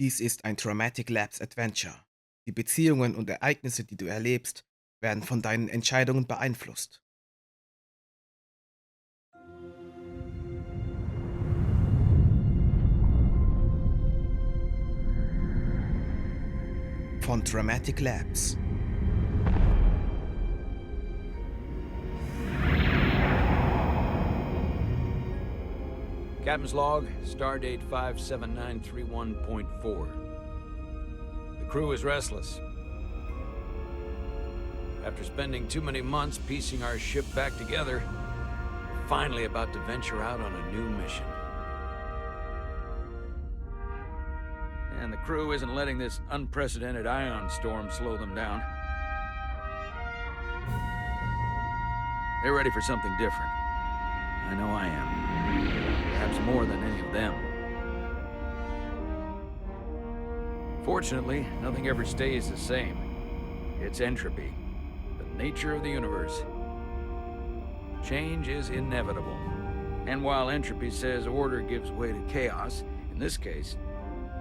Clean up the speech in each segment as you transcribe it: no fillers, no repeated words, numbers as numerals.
Dies ist ein Dramatic Lapse Adventure. Die Beziehungen und Ereignisse, die du erlebst, werden von deinen Entscheidungen beeinflusst. Von Dramatic Lapse. Captain's log, stardate 57931.4. The crew is restless. After spending too many months piecing our ship back together, we're finally about to venture out on a new mission. And the crew isn't letting this unprecedented ion storm slow them down. They're ready for something different. I know I am. Perhaps more than any of them. Fortunately, nothing ever stays the same. It's entropy, the nature of the universe. Change is inevitable. And while entropy says order gives way to chaos, in this case,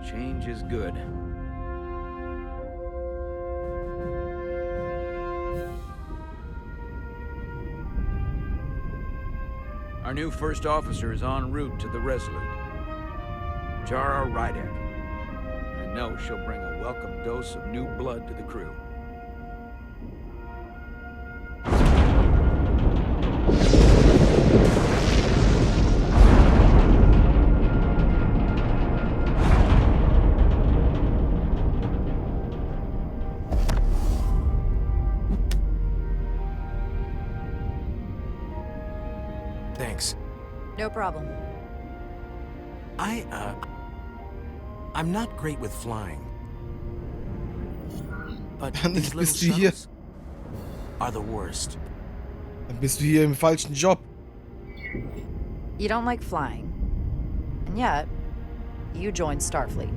change is good. Our new first officer is en route to the Resolute. Jara Rydek. I know she'll bring a welcome dose of new blood to the crew. Thanks. No problem. I'm not great with flying. But Dann these little bist du hier. shuttles are the worst. Dann bist du hier im falschen Job. You don't like flying. And yet, you joined Starfleet.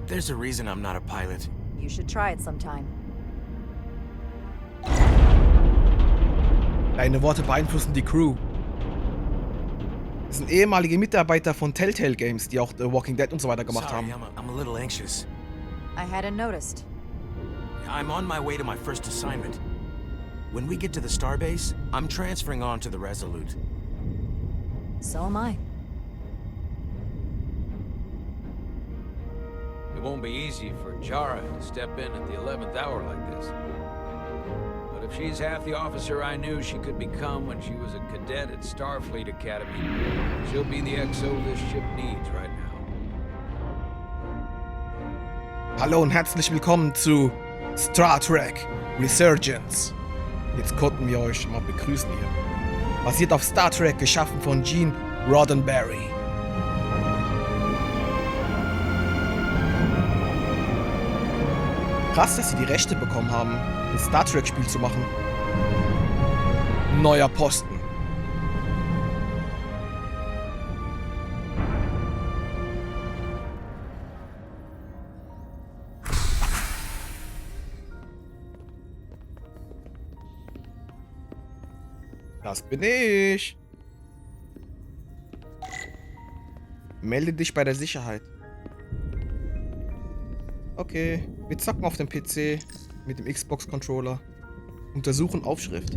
There's a reason I'm not a pilot. You should try it sometime. Deine Worte beeinflussen die Crew. Das sind ehemalige Mitarbeiter von Telltale Games, die auch The Walking Dead und so weiter gemacht Sorry, haben. I'm a little anxious. I hadn't noticed. I'm on my way to my first assignment. When we get to the starbase, I'm transferring on to the Resolute. So am I. It won't be easy for Jara to step in at the 11th hour like this. But if she's half the officer I knew she could become when she was a cadet at Starfleet Academy, she'll be the XO this ship needs right now. Hallo und herzlich willkommen zu Star Trek Resurgence. Jetzt konnten wir euch mal begrüßen hier. Basiert auf Star Trek, geschaffen von Gene Roddenberry. Krass, dass sie die Rechte bekommen haben, ein Star Trek Spiel zu machen. Neuer Posten. Das bin ich. Melde dich bei der Sicherheit. Okay, wir zocken auf dem PC mit dem Xbox-Controller. Untersuchen Aufschrift.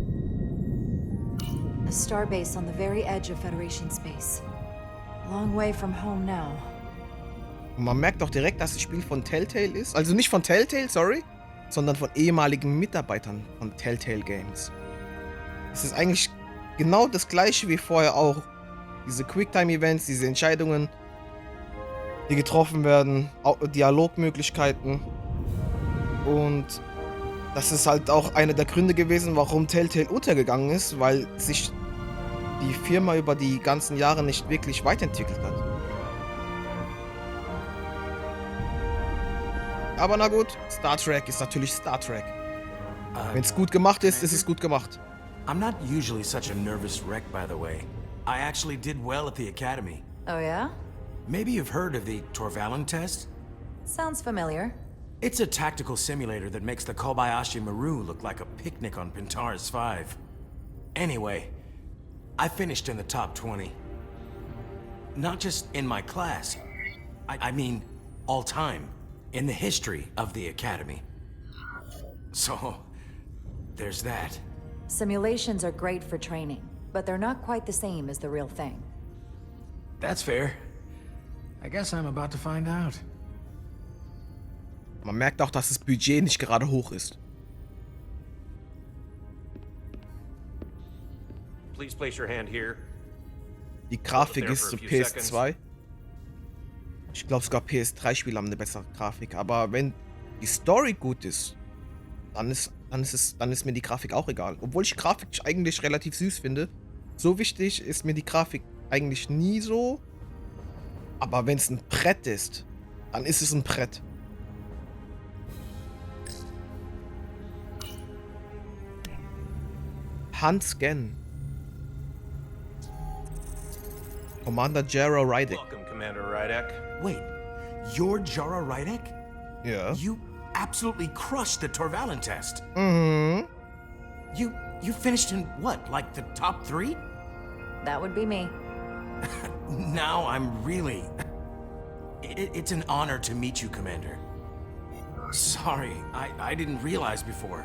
A starbase on the very edge of Federation space. Long way from home now. Und man merkt auch direkt, dass das Spiel von Telltale ist. Also nicht von Telltale, sorry, sondern von ehemaligen Mitarbeitern von Telltale Games. Es ist eigentlich genau das gleiche wie vorher auch. Diese Quicktime-Events, diese Entscheidungen, die getroffen werden, auch Dialogmöglichkeiten. Und das ist halt auch einer der Gründe gewesen, warum Telltale untergegangen ist, weil sich die Firma über die ganzen Jahre nicht wirklich weiterentwickelt hat. Aber na gut, Star Trek ist natürlich Star Trek. Wenn es gut gemacht ist, ist es gut gemacht. I'm not usually such a nervous wreck, by the way. I actually did well at the academy. Oh yeah? Maybe you've heard of the Torvalin test? Sounds familiar. It's a tactical simulator that makes the Kobayashi Maru look like a picnic on Pintaris 5. Anyway, I finished in the top 20. Not just in my class. I mean, all time in the history of the Academy. So, there's that. Simulations are great for training, but they're not quite the same as the real thing. That's fair. I guess I'm about to find out. Man merkt auch, dass das Budget nicht gerade hoch ist. Please place your hand here. Die Grafik ist so PS2. Ich glaube sogar PS3-Spiele haben eine bessere Grafik. Aber wenn die Story gut ist, dann ist mir die Grafik auch egal. Obwohl ich Grafik eigentlich relativ süß finde. So wichtig ist mir die Grafik eigentlich nie so. Aber wenn es ein Brett ist, dann ist es ein Brett. Handscan. Commander Jara Rydek. Welcome, Commander Rydek. Wait, you're Jara Rydek? Ja. You absolutely crushed the Torvalen test. Mhm. You finished in what, like the top 3? That would be me. Now I'm really... It's an honor to meet you, Commander. Sorry, I didn't realize before.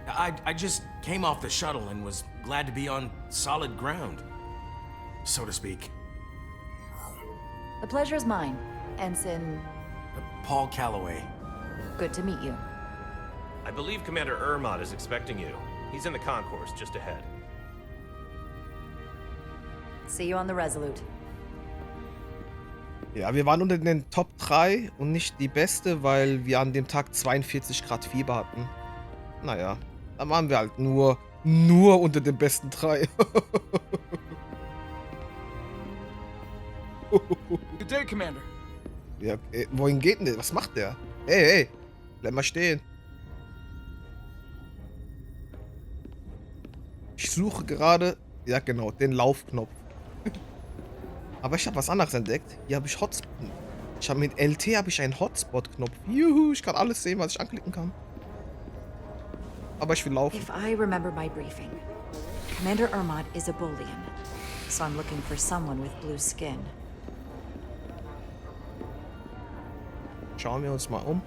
I just came off the shuttle and was glad to be on solid ground, so to speak. The pleasure's mine, Ensign. Paul Calloway. Good to meet you. I believe Commander Ermot is expecting you. He's in the concourse just ahead. See you on the Resolute. Ja, wir waren unter den Top 3 und nicht die beste, weil wir an dem Tag 42 Grad Fieber hatten. Naja, dann waren wir halt nur unter den besten 3. Good day, Commander. Ja, wohin geht denn der? Was macht der? Hey, bleib mal stehen. Ich suche gerade, ja genau, den Laufknopf. Aber ich habe was anderes entdeckt. Hier habe ich Hotspot. Mit LT habe ich einen Hotspot-Knopf. Juhu, ich kann alles sehen, was ich anklicken kann. Aber ich will laufen. If I remember my briefing, Commander Ermot is a Boolean, so I'm looking for someone with blue skin. Schauen wir uns mal um.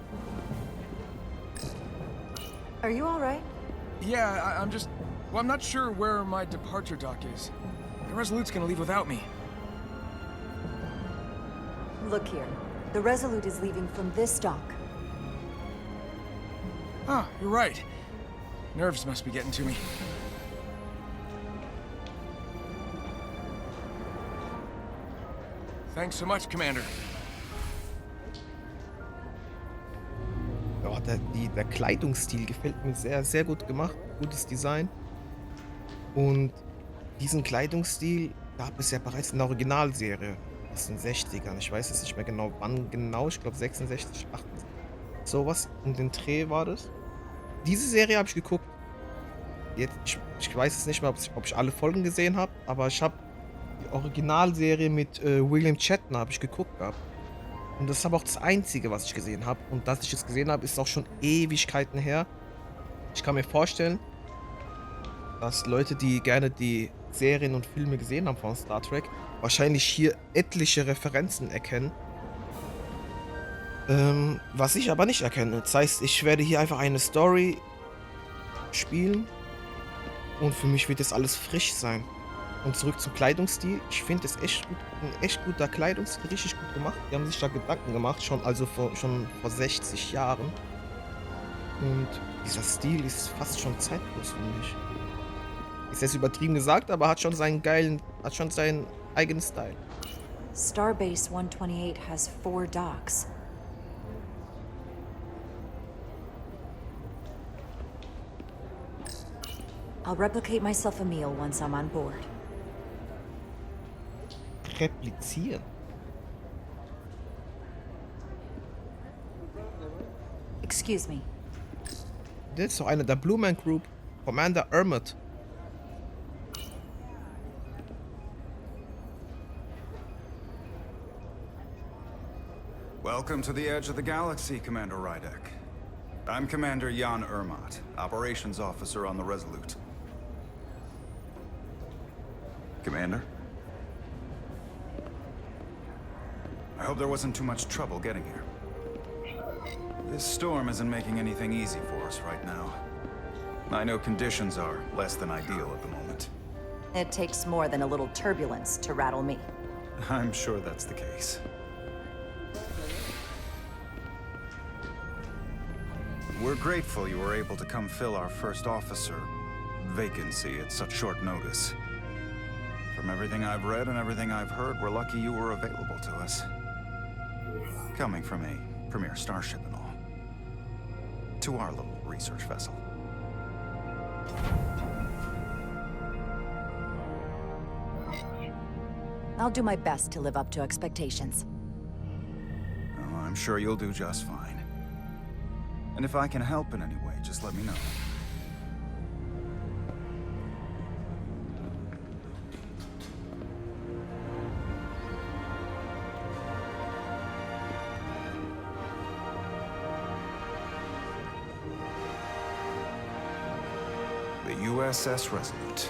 Are you all right? Yeah, I'm just... Well, I'm not sure where my departure dock is. The Resolute's gonna leave without me. Look here. The Resolute is leaving from this dock. Ah, you're right. Nerves must be getting to me. Thanks so much, Commander. Ja, der Kleidungsstil gefällt mir sehr, sehr gut gemacht. Gutes Design. Und diesen Kleidungsstil gab es ja bereits in der Originalserie aus den 60ern. Ich weiß jetzt nicht mehr genau, wann genau. Ich glaube 66, 68. Sowas um den Dreh war das. Diese Serie habe ich geguckt. Jetzt, ich weiß jetzt nicht mehr, ob ich alle Folgen gesehen habe, aber ich habe die Originalserie mit William Shatner habe ich geguckt gehabt. Und das ist aber auch das Einzige, was ich gesehen habe. Und dass ich es gesehen habe, ist auch schon Ewigkeiten her. Ich kann mir vorstellen, dass Leute, die gerne die Serien und Filme gesehen haben von Star Trek, wahrscheinlich hier etliche Referenzen erkennen. Was ich aber nicht erkenne. Das heißt, ich werde hier einfach eine Story spielen und für mich wird das alles frisch sein. Und zurück zum Kleidungsstil. Ich finde es echt gut, ein echt guter Kleidungsstil, richtig gut gemacht. Die haben sich da Gedanken gemacht, schon vor 60 Jahren. Und dieser Stil ist fast schon zeitlos, finde ich. Ist jetzt übertrieben gesagt, aber hat schon seinen eigenen Style. Starbase 128 has 4 docks. I'll replicate myself a meal once I'm on board. Replizieren. Excuse me. Das ist doch einer der Blue Man Group. Commander Ermot. Welcome to the edge of the galaxy, Commander Rydek. I'm Commander Jan Ermot, Operations Officer on the Resolute. Commander? I hope there wasn't too much trouble getting here. This storm isn't making anything easy for us right now. I know conditions are less than ideal at the moment. It takes more than a little turbulence to rattle me. I'm sure that's the case. We're grateful you were able to come fill our first officer vacancy at such short notice. From everything I've read and everything I've heard, we're lucky you were available to us. Coming from a premier starship and all. To our little research vessel. I'll do my best to live up to expectations. Oh, I'm sure you'll do just fine. And if I can help in any way, just let me know. The USS Resolute.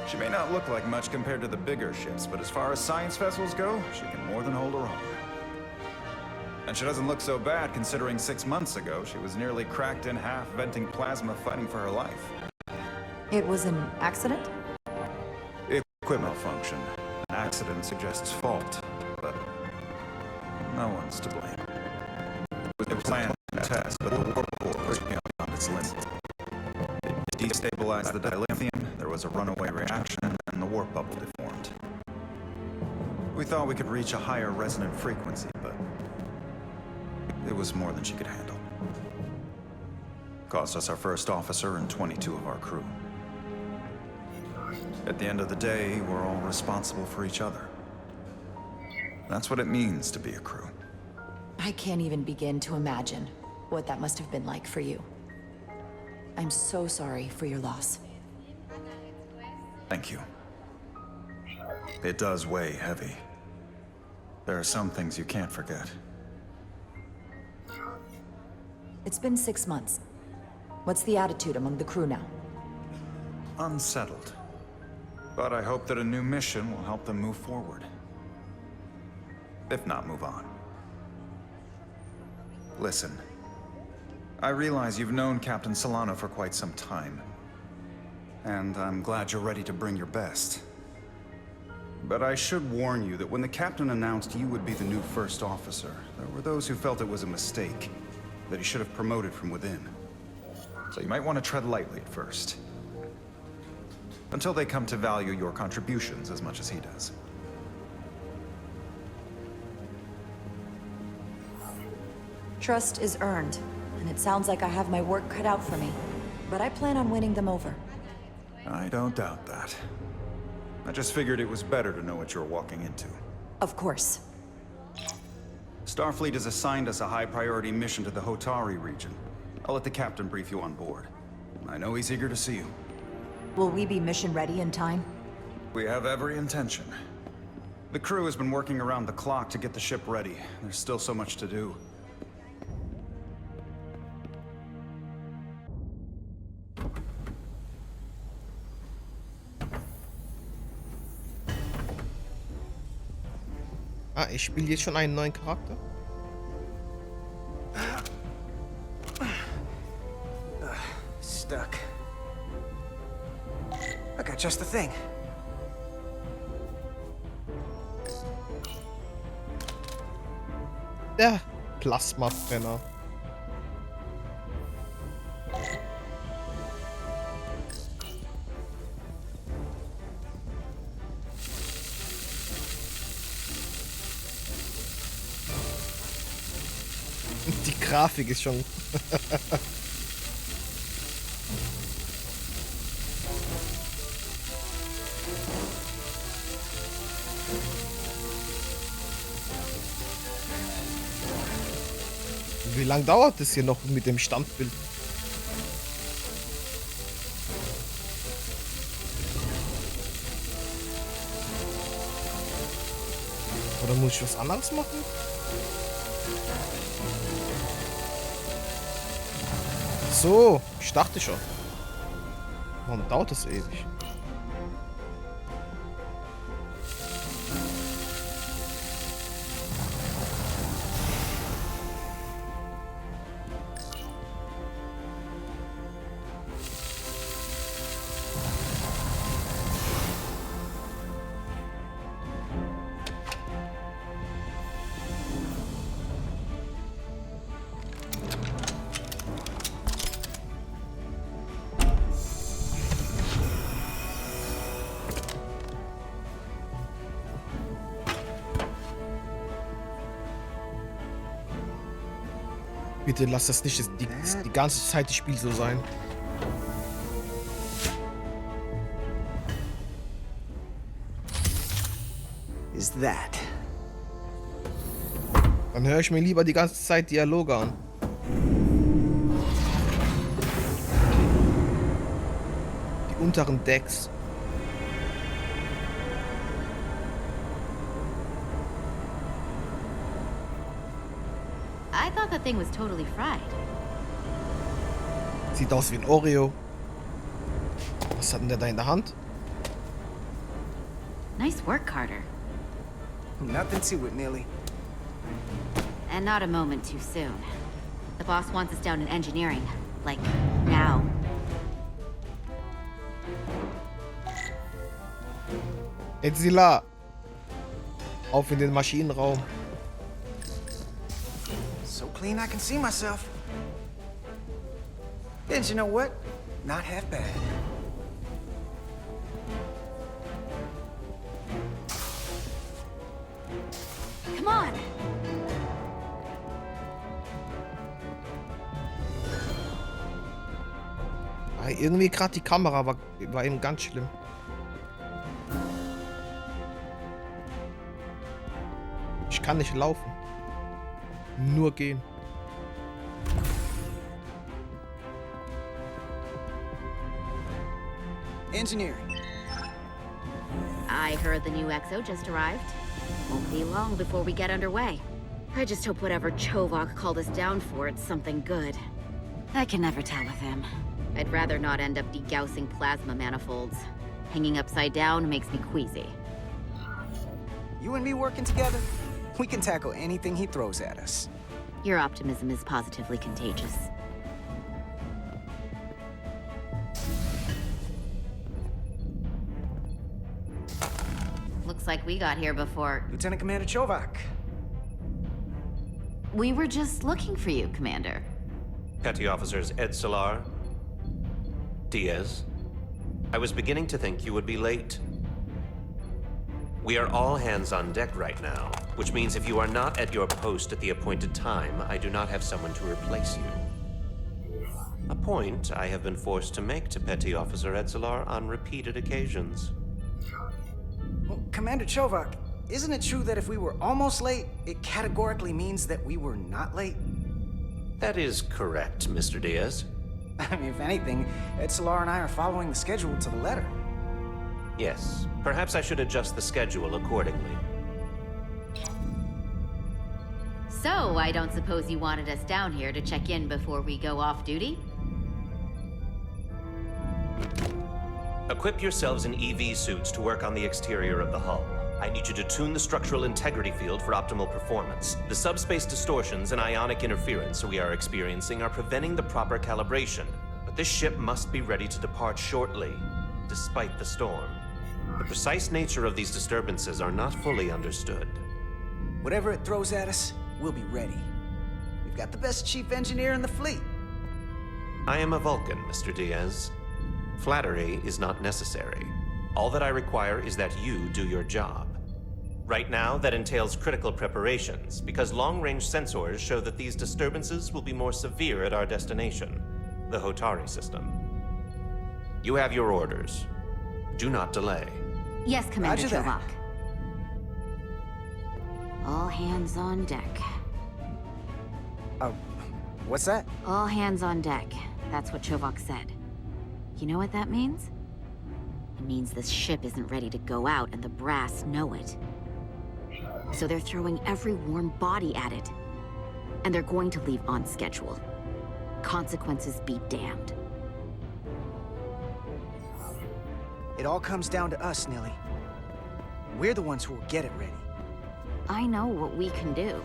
She may not look like much compared to the bigger ships, but as far as science vessels go, she can more than hold her own. And she doesn't look so bad considering 6 months ago she was nearly cracked in half, venting plasma, fighting for her life. It was an accident? Equipment malfunction. An accident suggests fault, but no one's to blame. It was a planned test, but the warp core was beyond its limits. It destabilized the dilithium, there was a runaway reaction, and the warp bubble deformed. We thought we could reach a higher resonant frequency, but it was more than she could handle. Cost us our first officer and 22 of our crew. At the end of the day, we're all responsible for each other. That's what it means to be a crew. I can't even begin to imagine what that must have been like for you. I'm so sorry for your loss. Thank you. It does weigh heavy. There are some things you can't forget. It's been 6 months. What's the attitude among the crew now? Unsettled. But I hope that a new mission will help them move forward. If not, move on. Listen. I realize you've known Captain Solano for quite some time. And I'm glad you're ready to bring your best. But I should warn you that when the captain announced you would be the new first officer, there were those who felt it was a mistake, that he should have promoted from within. So you might want to tread lightly at first. Until they come to value your contributions as much as he does. Trust is earned, and it sounds like I have my work cut out for me. But I plan on winning them over. I don't doubt that. I just figured it was better to know what you're walking into. Of course. Starfleet has assigned us a high-priority mission to the Hotari region. I'll let the captain brief you on board. I know he's eager to see you. Will we be mission ready in time? We have every intention. The crew has been working around the clock to get the ship ready. There's still so much to do. Ah, ich spiele jetzt schon einen neuen Charakter. Stuck. I got just the thing. Der Plasmabrenner. Die Grafik ist schon... Wie lange dauert es hier noch mit dem Standbild? Oder muss ich was anderes machen? So, ich dachte schon. Warum dauert es ewig? Bitte lass das nicht die ganze Zeit das Spiel so sein. Is that? Dann höre ich mir lieber die ganze Zeit Dialoge an. Die unteren Decks. I thought the thing was totally fried. Sieht aus wie ein Oreo. Was hat denn der da in der Hand? Nice work, Carter. Nothing to it, Neely. And not a moment too soon. The boss wants us down in engineering. Like, now. Etzila! Auf in den Maschinenraum. So clean I can see myself. And you know what? Not half bad. Come on! Irgendwie gerade die Kamera war eben ganz schlimm. Ich kann nicht laufen. Nur gehen. Engineering. I heard the new XO just arrived. Won't be long before we get underway. I just hope whatever Chovok called us down for, it's something good. I can never tell with him. I'd rather not end up degaussing plasma manifolds. Hanging upside down makes me queasy. You and me working together, we can tackle anything he throws at us. Your optimism is positively contagious. Looks like we got here before... Lieutenant Commander Chovok. We were just looking for you, Commander. Petty Officers Ed Solar, Diaz. I was beginning to think you would be late. We are all hands on deck right now, which means if you are not at your post at the appointed time, I do not have someone to replace you. A point I have been forced to make to Petty Officer Edsolar on repeated occasions. Well, Commander Chovok, isn't it true that if we were almost late, it categorically means that we were not late? That is correct, Mr. Diaz. I mean, if anything, Edsolar and I are following the schedule to the letter. Yes, perhaps I should adjust the schedule accordingly. So, I don't suppose you wanted us down here to check in before we go off duty? Equip yourselves in EV suits to work on the exterior of the hull. I need you to tune the structural integrity field for optimal performance. The subspace distortions and ionic interference we are experiencing are preventing the proper calibration. But this ship must be ready to depart shortly, despite the storm. The precise nature of these disturbances are not fully understood. Whatever it throws at us, we'll be ready. We've got the best chief engineer in the fleet. I am a Vulcan, Mr. Diaz. Flattery is not necessary. All that I require is that you do your job. Right now, that entails critical preparations, because long-range sensors show that these disturbances will be more severe at our destination, the Hotari system. You have your orders. Do not delay. Yes, Commander Roger that. Chovok. All hands on deck. What's that? All hands on deck. That's what Chovok said. You know what that means? It means this ship isn't ready to go out and the brass know it. So they're throwing every warm body at it. And they're going to leave on schedule. Consequences be damned. It all comes down to us, Nilly. We're the ones who will get it ready. I know what we can do.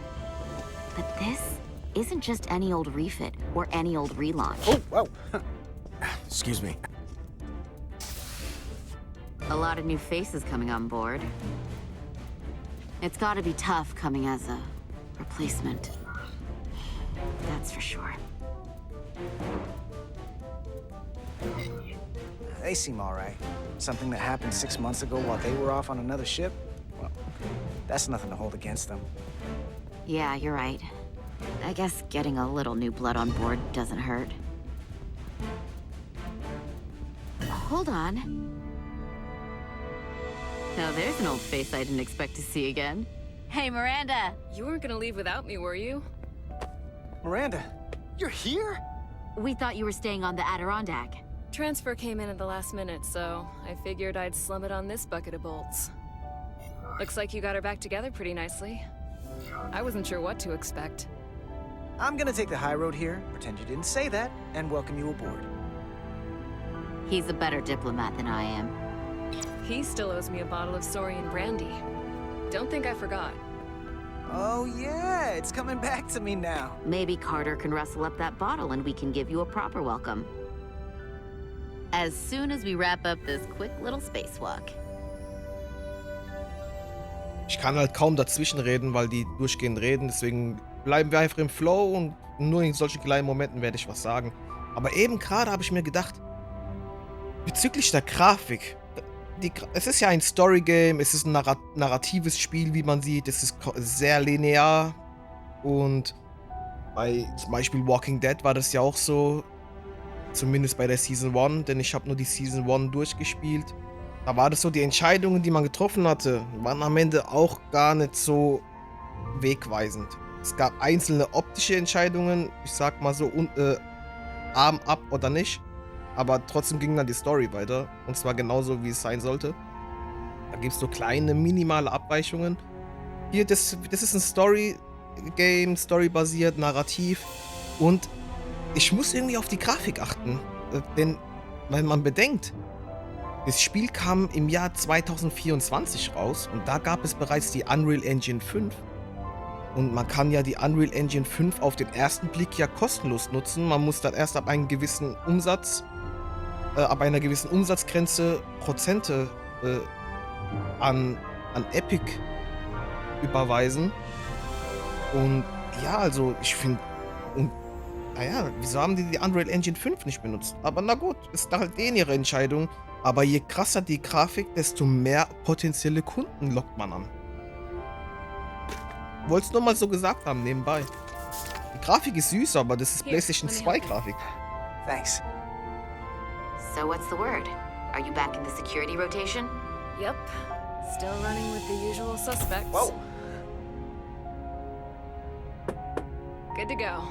But this isn't just any old refit or any old relaunch. Oh, whoa. Excuse me. A lot of new faces coming on board. It's gotta be tough coming as a replacement. That's for sure. They seem all right. Something that happened 6 months ago while they were off on another ship? Well, that's nothing to hold against them. Yeah, you're right. I guess getting a little new blood on board doesn't hurt. Hold on. Now there's an old face I didn't expect to see again. Hey, Miranda! You weren't gonna leave without me, were you? Miranda, you're here? We thought you were staying on the Adirondack. Transfer came in at the last minute, so I figured I'd slum it on this bucket of bolts. Looks like you got her back together pretty nicely. I wasn't sure what to expect. I'm gonna take the high road here, pretend you didn't say that, and welcome you aboard. He's a better diplomat than I am. He still owes me a bottle of Saurian brandy. Don't think I forgot. Oh yeah, it's coming back to me now. Maybe Carter can rustle up that bottle and we can give you a proper welcome. As soon as we wrap up this quick little spacewalk. Ich kann halt kaum dazwischen reden, weil die durchgehend reden. Deswegen bleiben wir einfach im Flow und nur in solchen kleinen Momenten werde ich was sagen. Aber eben gerade habe ich mir gedacht, bezüglich der Grafik, es ist ja ein Story-Game, es ist ein narratives Spiel, wie man sieht, es ist sehr linear und bei zum Beispiel Walking Dead war das ja auch so, zumindest bei der Season 1, denn ich habe nur die Season 1 durchgespielt. Da war das so, die Entscheidungen, die man getroffen hatte, waren am Ende auch gar nicht so wegweisend. Es gab einzelne optische Entscheidungen, ich sag mal so, Arm ab oder nicht. Aber trotzdem ging dann die Story weiter. Und zwar genauso, wie es sein sollte. Da gibt es so kleine, minimale Abweichungen. Hier, das ist ein Story-Game, storybasiert, narrativ. Und ich muss irgendwie auf die Grafik achten. Denn, wenn man bedenkt, das Spiel kam im Jahr 2024 raus. Und da gab es bereits die Unreal Engine 5. Und man kann ja die Unreal Engine 5 auf den ersten Blick ja kostenlos nutzen. Man muss dann erst ab einer gewissen Umsatzgrenze Prozente an Epic überweisen. Und ja, also ich finde, naja, wieso haben die Unreal Engine 5 nicht benutzt? Aber na gut, ist halt denen ihre Entscheidung. Aber je krasser die Grafik, desto mehr potenzielle Kunden lockt man an. Wollte es nur mal so gesagt haben, nebenbei. Die Grafik ist süß, aber das ist PlayStation 2 Grafik. Thanks. So what's the word? Are you back in the security rotation? Yep. Still running with the usual suspects. Whoa. Good to go.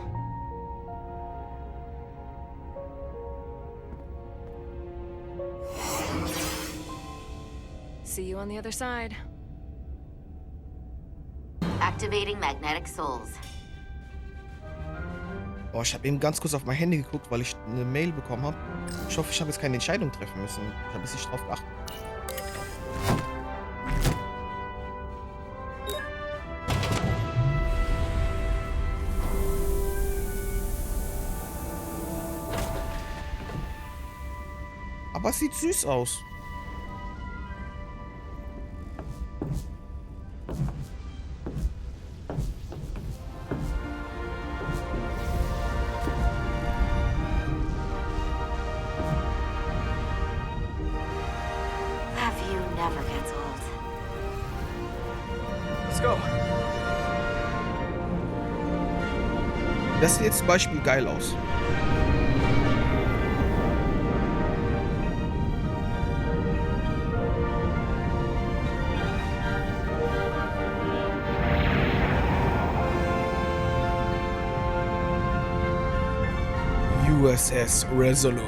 See you on the other side. Activating magnetic souls. Oh, ich habe eben ganz kurz auf mein Handy geguckt, weil ich eine Mail bekommen habe. Ich hoffe, ich habe jetzt keine Entscheidung treffen müssen. Ich habe jetzt nicht drauf geachtet. Aber es sieht süß aus. Das sieht jetzt zum Beispiel geil aus. USS Resolute.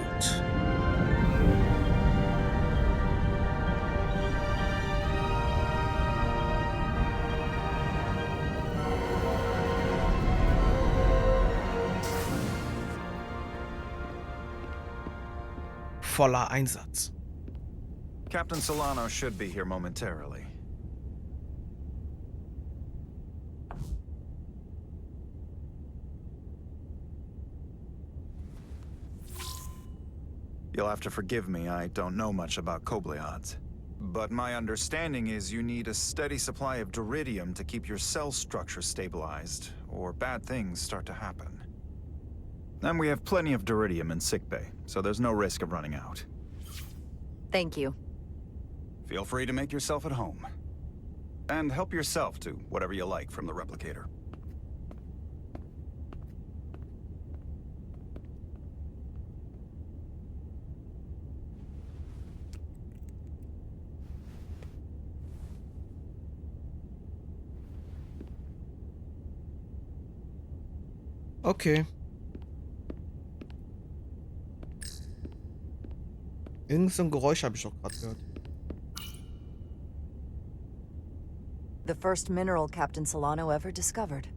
Voller Einsatz. Captain Solano should be here momentarily. You'll have to forgive me, I don't know much about Kobleods. But my understanding is you need a steady supply of duridium to keep your cell structure stabilized, or bad things start to happen. And we have plenty of duridium in sickbay, so there's no risk of running out. Thank you. Feel free to make yourself at home. And help yourself to whatever you like from the replicator. Okay. Irgend so ein Geräusch habe ich doch gerade gehört. The first mineral Captain Solano ever discovered.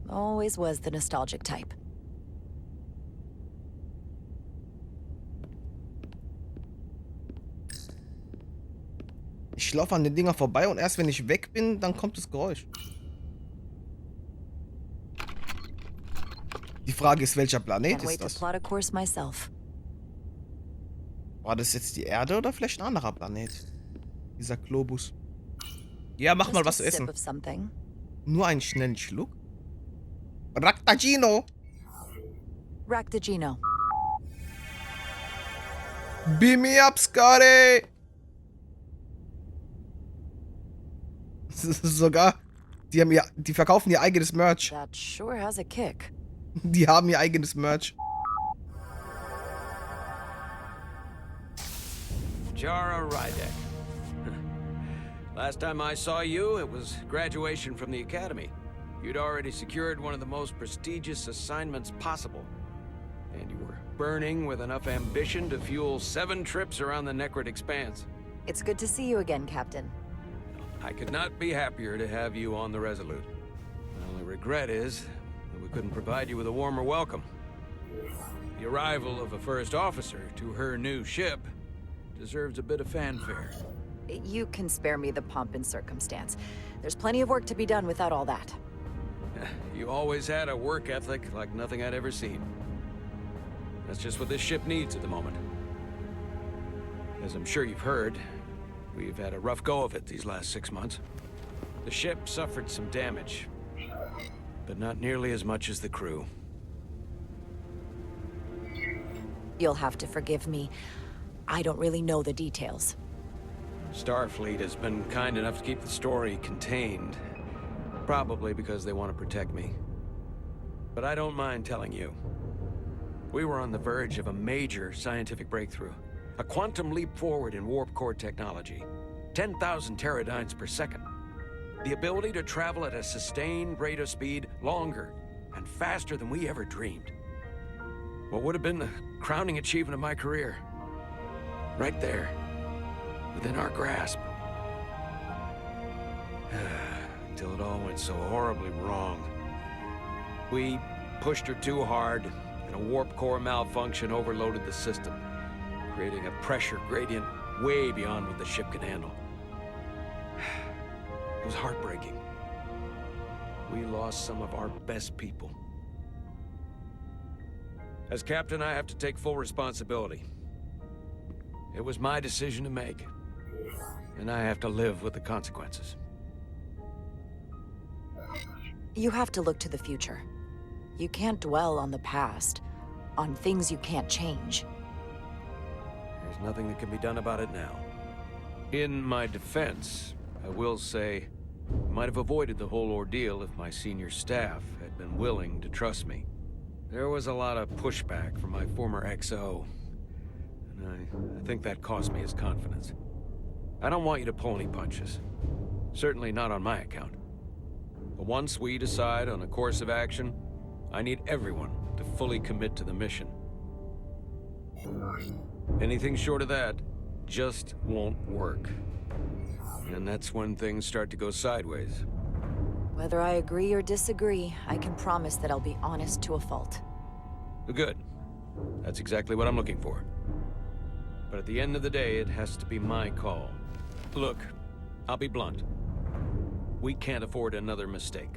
Always was the nostalgic type. Ich laufe an den Dinger vorbei und erst wenn ich weg bin, dann kommt das Geräusch. Die Frage ist, welcher Planet Can't wait ist to das? plot a course myself. War das jetzt die Erde oder vielleicht ein anderer Planet? Dieser Globus. Ja, mach mal was zu Just a essen. sip of something. Nur einen schnellen Schluck? Raktagino! Rack the Gino. Beam me up, Scotty! Sogar, die verkaufen ihr eigenes Merch. That sure has a kick. Die haben ihr eigenes Merch. Jara Rydek. Last time I saw you, it was graduation from the academy. You'd already secured one of the most prestigious assignments possible. And you were burning with enough ambition to fuel 7 trips around the Necrit Expanse. It's good to see you again, Captain. I could not be happier to have you on the Resolute. My only regret is that we couldn't provide you with a warmer welcome. The arrival of a first officer to her new ship deserves a bit of fanfare. You can spare me the pomp and circumstance. There's plenty of work to be done without all that. You always had a work ethic like nothing I'd ever seen. That's just what this ship needs at the moment. As I'm sure you've heard, we've had a rough go of it these last 6 months. The ship suffered some damage, but not nearly as much as the crew. You'll have to forgive me. I don't really know the details. Starfleet has been kind enough to keep the story contained, probably because they want to protect me. But I don't mind telling you. We were on the verge of a major scientific breakthrough. A quantum leap forward in warp core technology. 10,000 teradynes per second. The ability to travel at a sustained rate of speed longer and faster than we ever dreamed. What would have been the crowning achievement of my career? Right there, within our grasp. Until it all went so horribly wrong. We pushed her too hard, and a warp core malfunction overloaded the system, creating a pressure gradient way beyond what the ship could handle. It was heartbreaking. We lost some of our best people. As captain, I have to take full responsibility. It was my decision to make, and I have to live with the consequences. You have to look to the future. You can't dwell on the past, on things you can't change. There's nothing that can be done about it now. In my defense, I will say, I might have avoided the whole ordeal if my senior staff had been willing to trust me. There was a lot of pushback from my former XO, and I think that cost me his confidence. I don't want you to pull any punches. Certainly not on my account. But once we decide on a course of action, I need everyone to fully commit to the mission. Anything short of that just won't work. And that's when things start to go sideways. Whether I agree or disagree, I can promise that I'll be honest to a fault. Good. That's exactly what I'm looking for. But at the end of the day, it has to be my call. Look, I'll be blunt. We can't afford another mistake.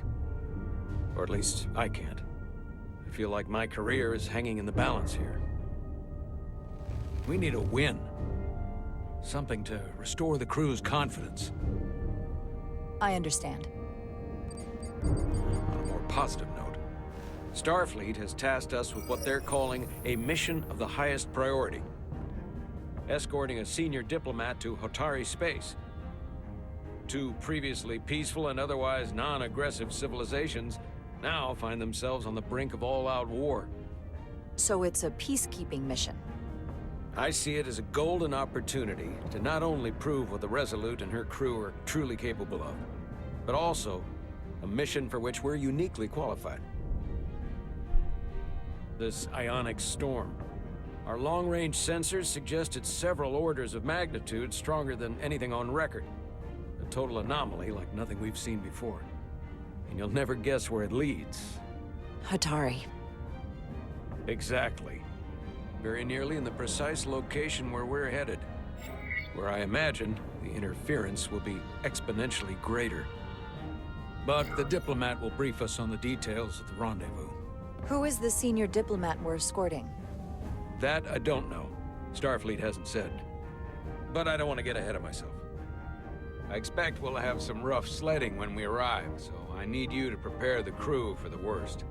Or at least, I can't. I feel like my career is hanging in the balance here. We need a win. Something to restore the crew's confidence. I understand. On a more positive note, Starfleet has tasked us with what they're calling a mission of the highest priority. Escorting a senior diplomat to Hotari space. 2 previously peaceful and otherwise non-aggressive civilizations now find themselves on the brink of all-out war. So it's a peacekeeping mission. I see it as a golden opportunity to not only prove what the Resolute and her crew are truly capable of, but also A mission for which we're uniquely qualified. This ionic storm. Our long-range sensors suggest it's several orders of magnitude stronger than anything on record. A total anomaly like nothing we've seen before. And you'll never guess where it leads. Hatari. Exactly. Very nearly in the precise location where we're headed. Where I imagine the interference will be exponentially greater. But the diplomat will brief us on the details of the rendezvous. Who is the senior diplomat we're escorting? That I don't know. Starfleet hasn't said. But I don't want to get ahead of myself. I expect we'll have some rough sledding when we arrive, so I need you to prepare the crew for the worst.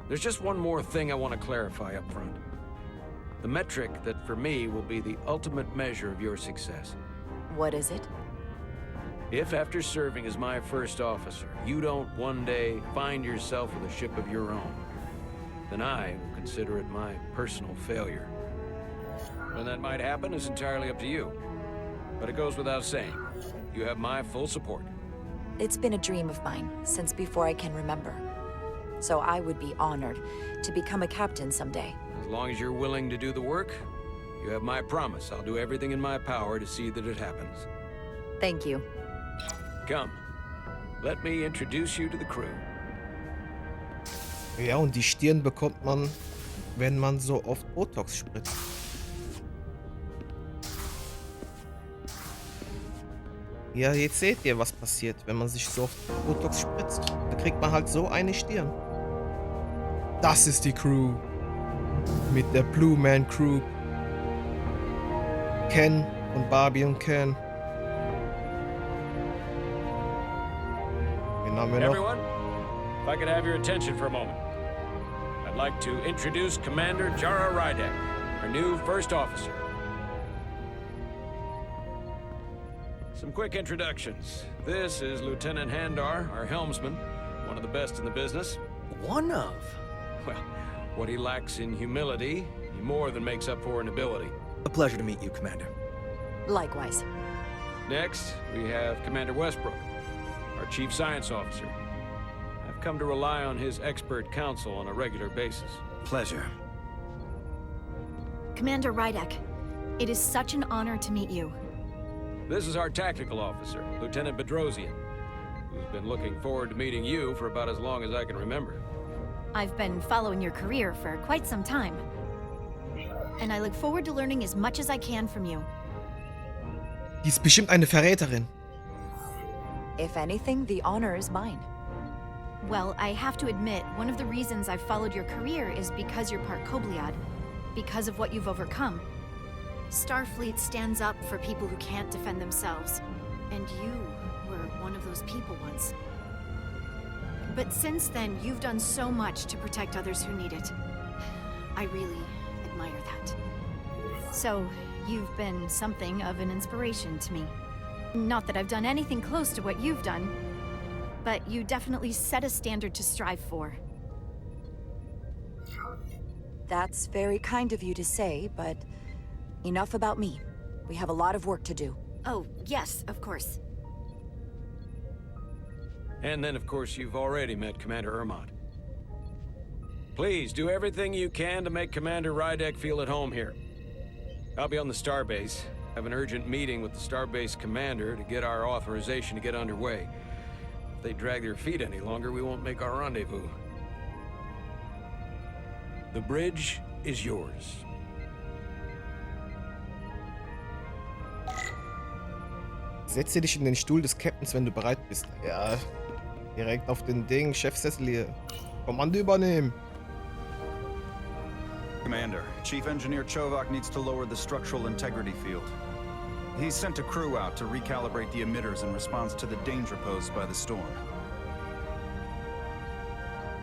There's just one more thing I want to clarify up front. The metric that for me will be the ultimate measure of your success. What is it? If after serving as my first officer, you don't one day find yourself with a ship of your own, then I will consider it my personal failure. When that might happen is entirely up to you. But it goes without saying, you have my full support. It's been a dream of mine since before I can remember. So I would be honored to become a captain someday. As long as you're willing to do the work, you have my promise. I'll do everything in my power to see that it happens. Thank you. Come, let me introduce you to the crew. Ja, und die Stirn bekommt man, wenn man so oft Botox spritzt. Ja, jetzt seht ihr, was passiert, wenn man sich so oft Botox spritzt. Da kriegt man halt so eine Stirn. Das ist die Crew. Mit der Blue Man Crew. Ken und Barbie und Ken. Wen haben wir noch? Everyone, if I could have your attention for a moment. I'd like to introduce Commander Jara Rydek, our new first officer. Some quick introductions. This is Lieutenant Handar, our helmsman, one of the best in the business. One of? Well, what he lacks in humility, he more than makes up for in ability. A pleasure to meet you, Commander. Likewise. Next, we have Commander Westbrook, our chief science officer. I've come to rely on his expert counsel on a regular basis. Pleasure. Commander Rydek, it is such an honor to meet you. This is our tactical officer, Lieutenant Bedrosian, who's been looking forward to meeting you for about as long as I can remember. I've been following your career for quite some time. And I look forward to learning as much as I can from you. Die ist bestimmt eine Verräterin. If anything, the honor is mine. Well, I have to admit, one of the reasons I've followed your career is because you're part Kobliad, because of what you've overcome. Starfleet stands up for people who can't defend themselves, and you were one of those people once. But since then, you've done so much to protect others who need it. I really admire that. So, you've been something of an inspiration to me. Not that I've done anything close to what you've done, but you definitely set a standard to strive for. That's very kind of you to say, but enough about me. We have a lot of work to do. Oh, yes, of course. And then, of course, you've already met Commander Ermont. Please, do everything you can to make Commander Rydek feel at home here. I'll be on the starbase. I have an urgent meeting with the starbase commander to get our authorization to get underway. If they drag their feet any longer, we won't make our rendezvous. The bridge is yours. Setze dich in den Stuhl des Captains, wenn du bereit bist. Ja, direkt auf den Ding, Chefsessel hier. Kommando übernehmen. Commander, Chief Engineer Chovak needs to lower the structural integrity field. He's sent a crew out to recalibrate the emitters in response to the danger posed by the storm.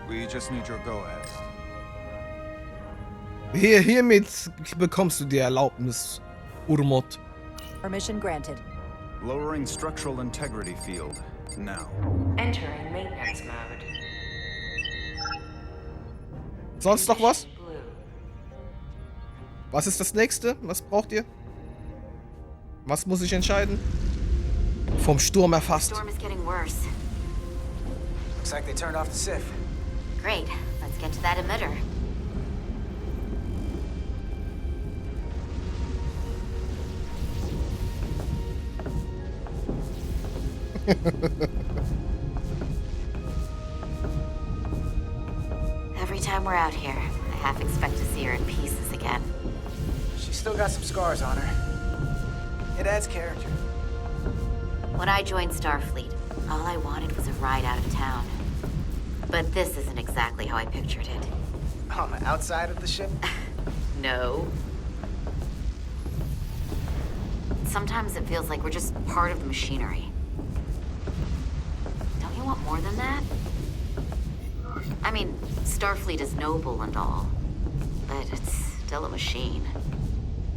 We just need your go-ahead. Hiermit bekommst du die Erlaubnis, Urmot. Permission granted. Lowering structural integrity field, now. Entering maintenance mode. Sonst noch was? Was ist das nächste? Was braucht ihr? Was muss ich entscheiden? Vom Sturm erfasst. Storm is getting worse. Looks like they turned off the Sif. Great. Let's get to that emitter. Every time we're out here, I half expect to see her in pieces again. She's still got some scars on her. It adds character. When I joined Starfleet, all I wanted was a ride out of town. But this isn't exactly how I pictured it. On the outside of the ship? No. Sometimes it feels like we're just part of the machinery. Don't you want more than that? I mean, Starfleet is noble and all, but it's still a machine.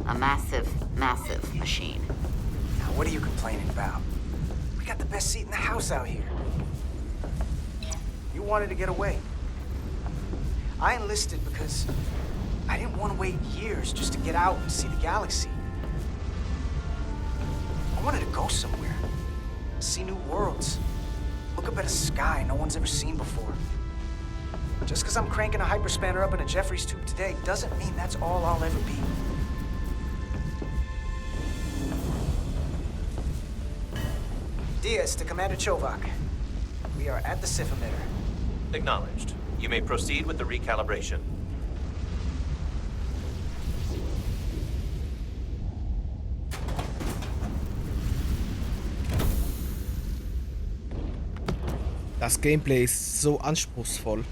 A massive, massive machine. Now, what are you complaining about? We got the best seat in the house out here. You wanted to get away. I enlisted because I didn't want to wait years just to get out and see the galaxy. I wanted to go somewhere, see new worlds, look up at a sky no one's ever seen before. Just because I'm cranking a hyperspanner up in a Jeffries tube today doesn't mean that's all I'll ever be. Diaz to Commander Chovak. We are at the Sif emitter. Acknowledged. You may proceed with the recalibration. Das Gameplay ist so anspruchsvoll.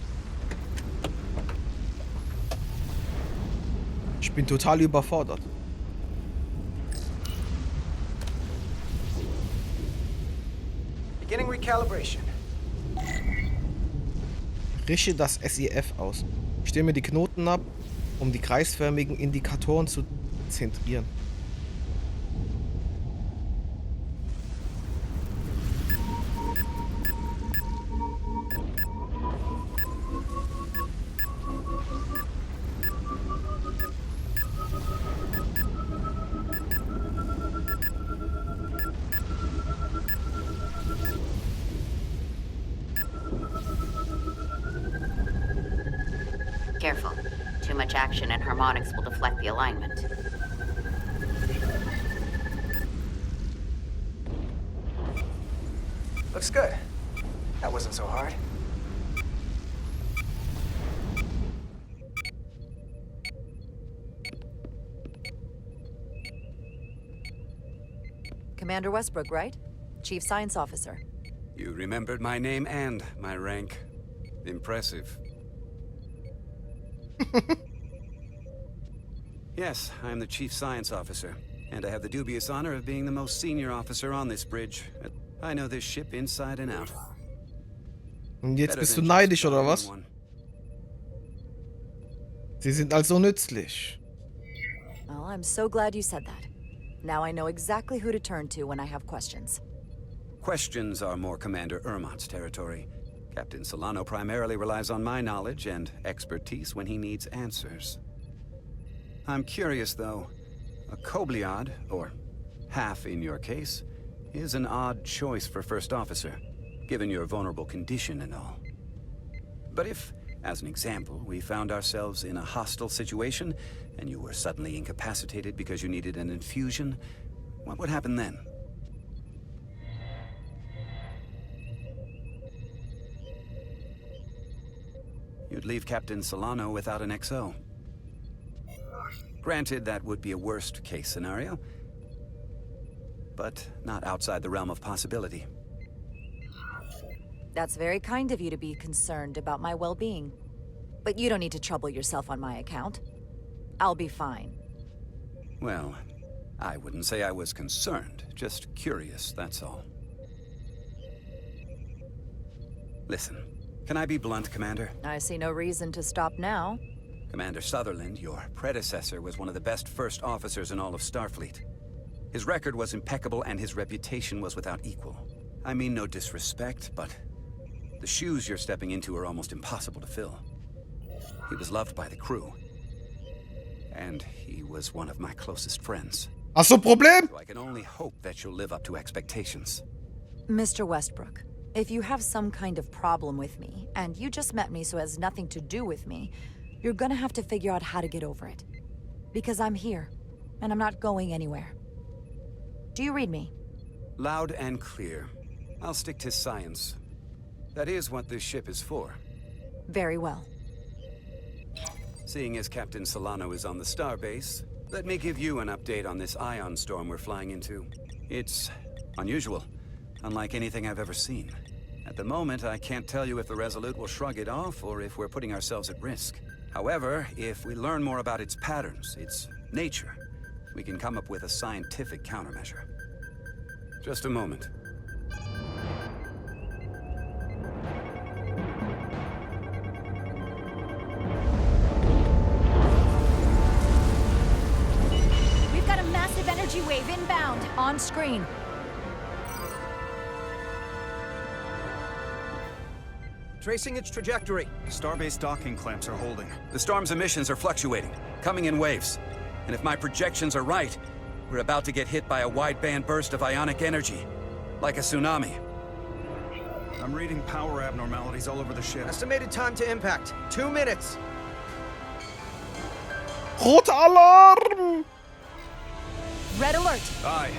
Ich bin total überfordert. Beginning recalibration. Richte das SIF aus. Stimme die Knoten ab, um die kreisförmigen Indikatoren zu zentrieren. Careful. Too much action and harmonics will deflect the alignment. Looks good. That wasn't so hard. Commander Westbrook, right? Chief Science Officer. You remembered my name and my rank. Impressive. Yes, I'm the Chief Science Officer, and I have the dubious honor of being the most senior officer on this bridge. I know this ship inside and out. Und jetzt bist du neidisch, oder was? Sie sind also nützlich. Well, I'm so glad you said that. Now I know exactly who to turn to when I have questions. Questions are more Commander Ermont's territory. Captain Solano primarily relies on my knowledge and expertise when he needs answers. I'm curious, though. A Kobliad, or half in your case, is an odd choice for first officer, given your vulnerable condition and all. But if, as an example, we found ourselves in a hostile situation, and you were suddenly incapacitated because you needed an infusion, what would happen then? You'd leave Captain Solano without an XO. Granted, that would be a worst-case scenario, but not outside the realm of possibility. That's very kind of you to be concerned about my well-being. But you don't need to trouble yourself on my account. I'll be fine. Well, I wouldn't say I was concerned, just curious, that's all. Listen, can I be blunt, Commander? I see no reason to stop now. Commander Sutherland, your predecessor, was one of the best first officers in all of Starfleet. His record was impeccable and his reputation was without equal. I mean no disrespect, but the shoes you're stepping into are almost impossible to fill. He was loved by the crew. And he was one of my closest friends. Hast du ein Problem? So I can only hope that you'll live up to expectations. Mr. Westbrook, If you have some kind of problem with me, and you just met me so it has nothing to do with me, you're gonna have to figure out how to get over it. Because I'm here, and I'm not going anywhere. Do you read me? Loud and clear. I'll stick to science. That is what this ship is for. Very well. Seeing as Captain Solano is on the starbase, let me give you an update on this ion storm we're flying into. It's unusual, unlike anything I've ever seen. At the moment, I can't tell you if the Resolute will shrug it off or if we're putting ourselves at risk. However, if we learn more about its patterns, its nature, we can come up with a scientific countermeasure. Just a moment. We've got a massive energy wave inbound. On screen. Tracing its trajectory. Starbase docking clamps are holding. The storm's emissions are fluctuating, coming in waves. And if my projections are right, we're about to get hit by a wideband burst of ionic energy, like a tsunami. I'm reading power abnormalities all over the ship. Estimated time to impact, 2 minutes. Roter Alarm! Red alert. Aye.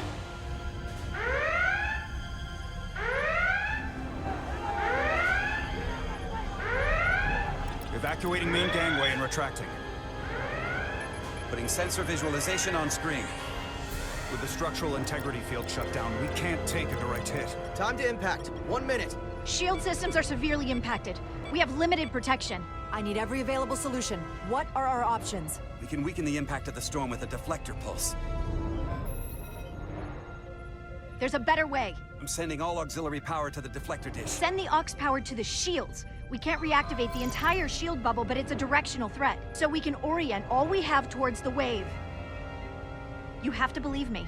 Evacuating main gangway and retracting. Putting sensor visualization on screen. With the structural integrity field shut down, we can't take a direct hit. Time to impact, 1 minute. Shield systems are severely impacted. We have limited protection. I need every available solution. What are our options? We can weaken the impact of the storm with a deflector pulse. There's a better way. I'm sending all auxiliary power to the deflector dish. Send the aux power to the shields. We can't reactivate the entire shield bubble, but it's a directional threat. So we can orient all we have towards the wave. You have to believe me.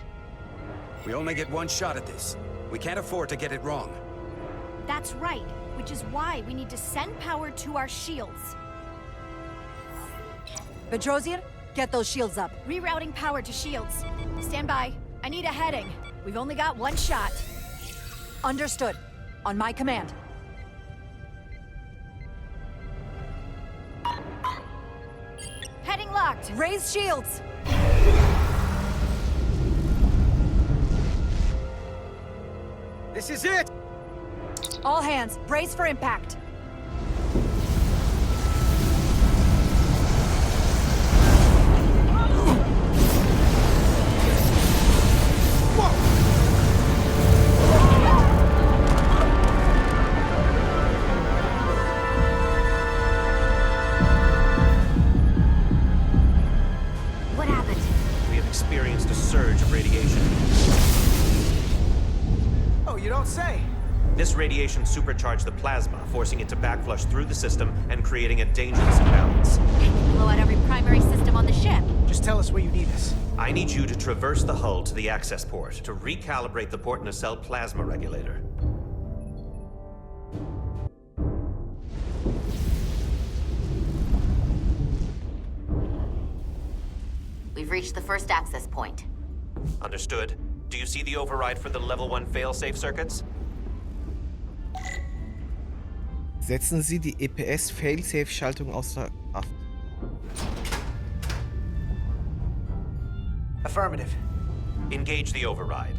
We only get one shot at this. We can't afford to get it wrong. That's right, which is why we need to send power to our shields. Bedrosian, get those shields up. Rerouting power to shields. Stand by. I need a heading. We've only got one shot. Understood. On my command. Heading locked. Raise shields. This is it! All hands, brace for impact. What happened? We have experienced a surge of radiation. Oh, you don't say. This radiation supercharged the plasma, forcing it to backflush through the system and creating a dangerous imbalance. Blow out every primary system on the ship. Just tell us where you need us. I need you to traverse the hull to the access port to recalibrate the port nacelle plasma regulator. We've reached the first access point. Understood. Do you see the override for the Level 1 failsafe circuits? Setzen Sie die EPS-Failsafe-Schaltung außer Kraft. Affirmative. Engage the override.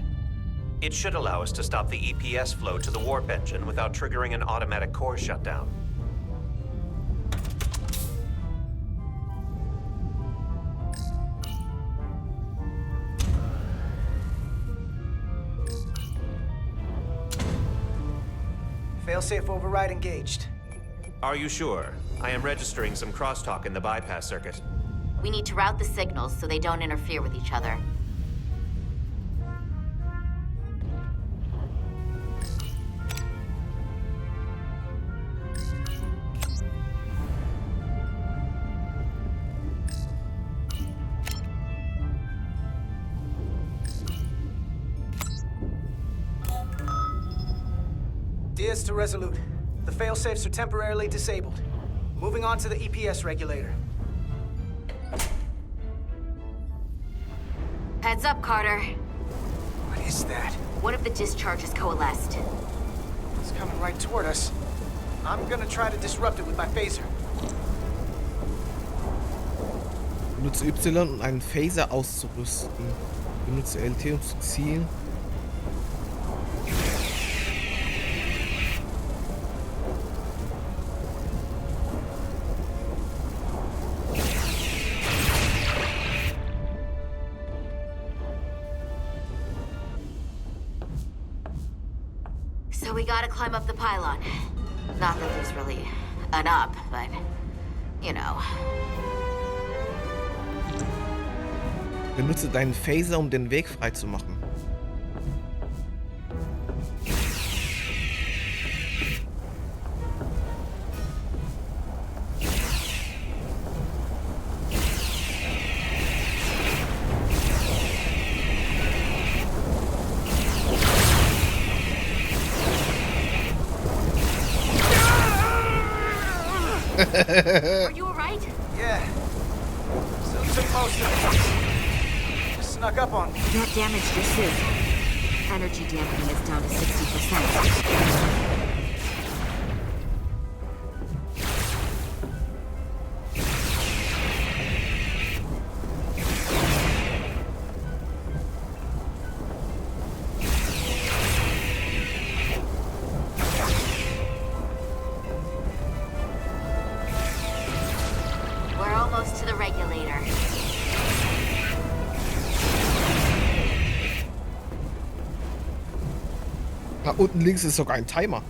It should allow us to stop the EPS flow to the warp engine without triggering an automatic core shutdown. Failsafe override engaged. Are you sure? I am registering some crosstalk in the bypass circuit. We need to route the signals so they don't interfere with each other. Diaz to Resolute. The failsafes are temporarily disabled. Moving on to the EPS regulator. Heads up, Carter. What is that? One of the discharges coalesced. It's coming right toward us. I'm gonna try to disrupt it with my phaser. Benutze Y, um einen Phaser auszurüsten. Benutze LT, um zu zielen. So we gotta climb up the pylon. Not that there's really an up, but, you know. Benutze deinen Phaser, um den Weg frei zu machen. Are you alright? Yeah. Still took most of it. Just snuck up on me. That damaged your suit. Energy dampening is down to 60%. We're almost to the regulator. Da unten links ist sogar ein Timer.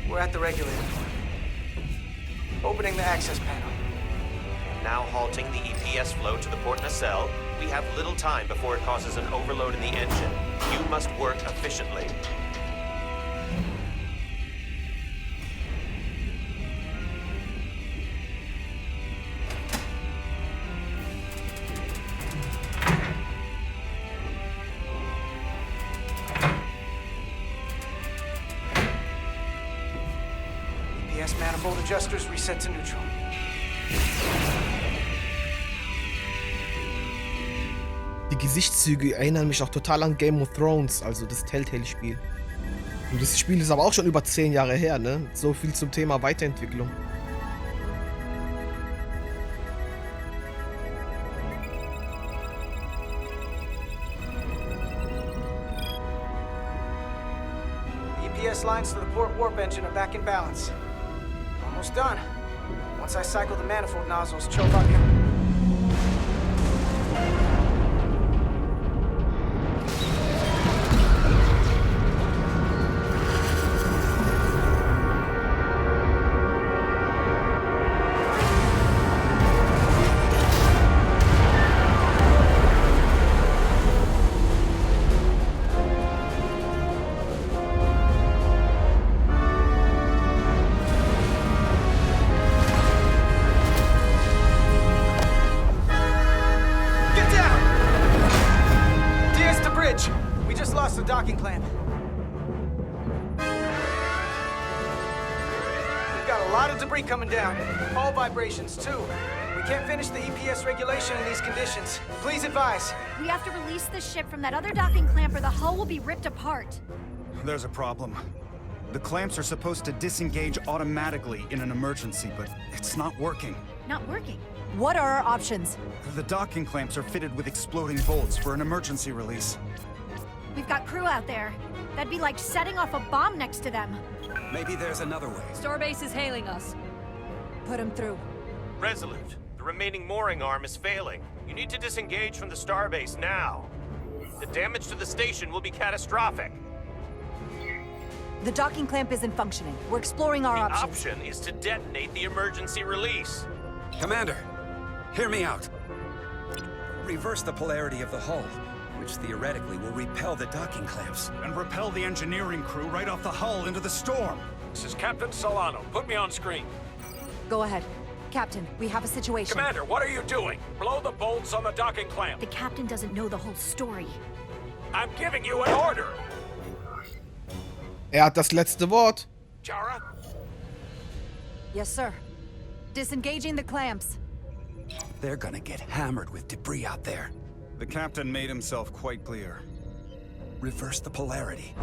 We're at the regulator. Opening the access panel. Now halting the EPS flow to the port nacelle. We have little time before it causes an overload in the engine. You must work efficiently. EPS manifold adjusters reset to neutral. Die Gesichtszüge erinnern mich auch total an Game of Thrones, also das Telltale-Spiel. Und das Spiel ist aber auch schon über 10 Jahre her, ne? So viel zum Thema Weiterentwicklung. EPS lines to the port warp engine are back in balance. Almost done. Once I cycle the manifold nozzles, Chobot can... docking clamp. We've got a lot of debris coming down. All vibrations, too. We can't finish the EPS regulation in these conditions. Please advise. We have to release the ship from that other docking clamp or the hull will be ripped apart. There's a problem. The clamps are supposed to disengage automatically in an emergency, but it's not working. Not working? What are our options? The docking clamps are fitted with exploding bolts for an emergency release. We've got crew out there. That'd be like setting off a bomb next to them. Maybe there's another way. Starbase is hailing us. Put him through. Resolute, the remaining mooring arm is failing. You need to disengage from the starbase now. The damage to the station will be catastrophic. The docking clamp isn't functioning. We're exploring our The options. option is to detonate the emergency release. Commander, hear me out. Reverse the polarity of the hull, which theoretically will repel the docking clamps. And repel the engineering crew right off the hull into the storm. This is Captain Solano. Put me on screen. Go ahead. Captain, we have a situation. Commander, what are you doing? Blow the bolts on the docking clamp. The captain doesn't know the whole story. I'm giving you an order. Er hat das letzte Wort. Chara? Yes, sir. Disengaging the clamps. They're gonna get hammered with debris out there. The captain made himself quite clear. Reverse the polarity.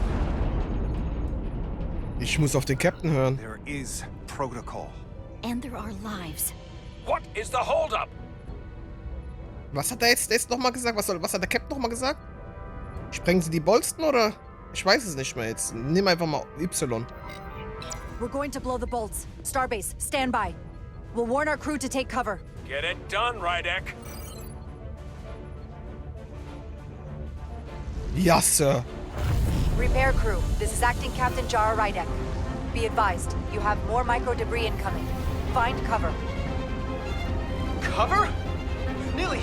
Ich muss auf den Captain hören. There is protocol. And there are lives. What is the holdup? Was hat er jetzt nochmal gesagt? Was hat der Captain nochmal gesagt? Sprengen sie die Bolzen oder? Ich weiß es nicht mehr jetzt. Nimm einfach mal Y. We're going to blow the bolts. Starbase, stand by. We'll warn our crew to take cover. Get it done, Rydek. Ja, Sir. Repair crew, this is Acting Captain Jara Rydek. Be advised, you have more micro debris incoming. Find cover. Cover? Nilly,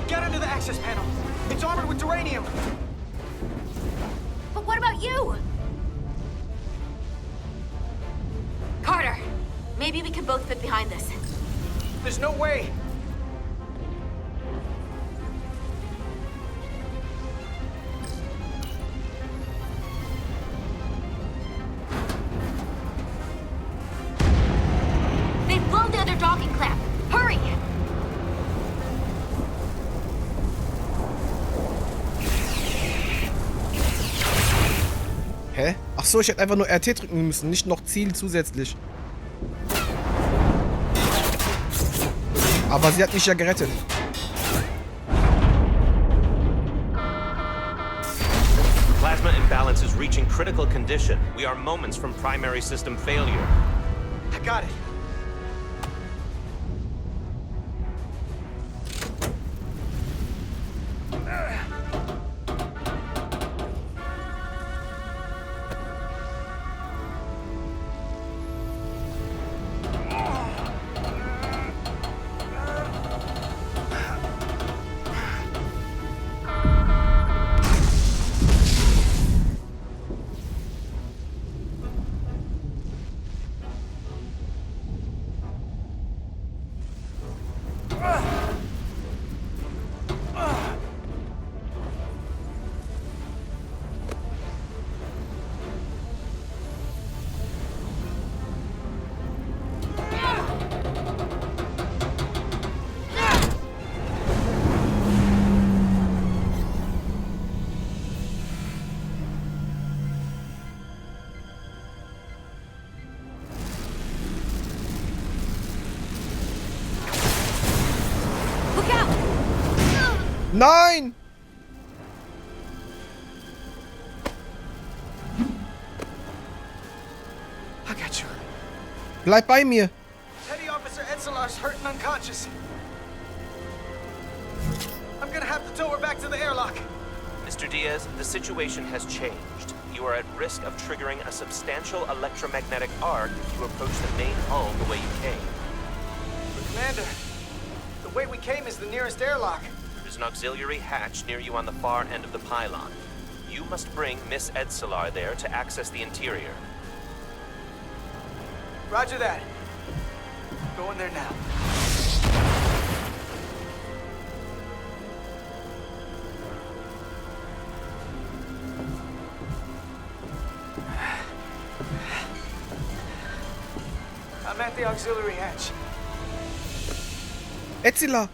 get under the access panel. It's armored with duranium. But what about you? Carter, maybe we can both fit behind this. There's no way. They've blown the other docking clamp. Hurry! Hä? Ach so, ich hätte einfach nur RT drücken müssen, nicht noch zielen zusätzlich. Aber sie hat mich ja gerettet. Plasma imbalance is reaching critical condition. We are moments from primary system failure. I got it. Nein! I got you. Bleib bei mir. Petty Officer Edselar's hurt and unconscious. I'm gonna have to tow her back to the airlock. Mr. Diaz, the situation has changed. You are at risk of triggering a substantial electromagnetic arc if you approach the main hull the way you came. But Commander, the way we came is the nearest airlock. There's an auxiliary hatch near you on the far end of the pylon. You must bring Miss Edselar there to access the interior. Roger that. Going there now. I'm at the auxiliary hatch. Etzila.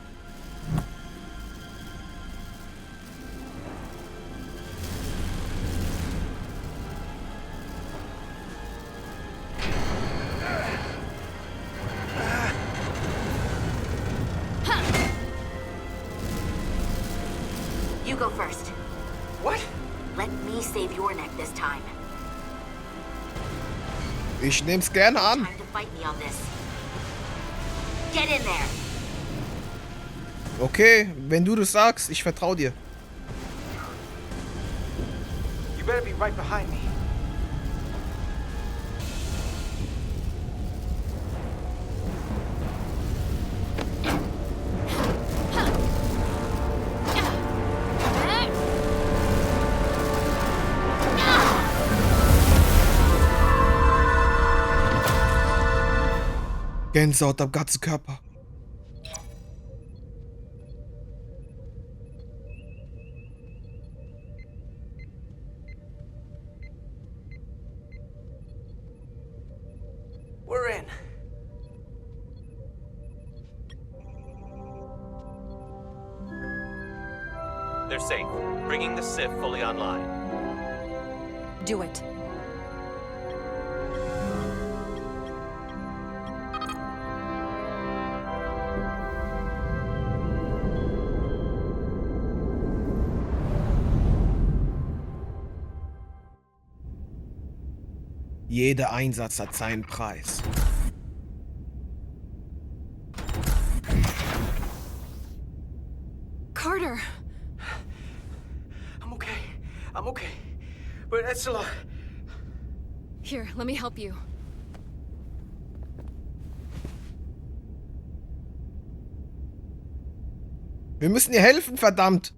You go first. What? Let me save your neck this time. Ich nehm's gerne an. Time to fight me on this. Get in there. Okay, wenn du das sagst, ich vertraue dir. You better be right behind me. Gänsehaut am ganzen Körper. We're in. They're safe. Bringing the SIF fully online. Do it. Jeder Einsatz hat seinen Preis. Carter! I'm okay. I'm okay. But that's a lot. Here, let me help you. Wir müssen ihr helfen, verdammt!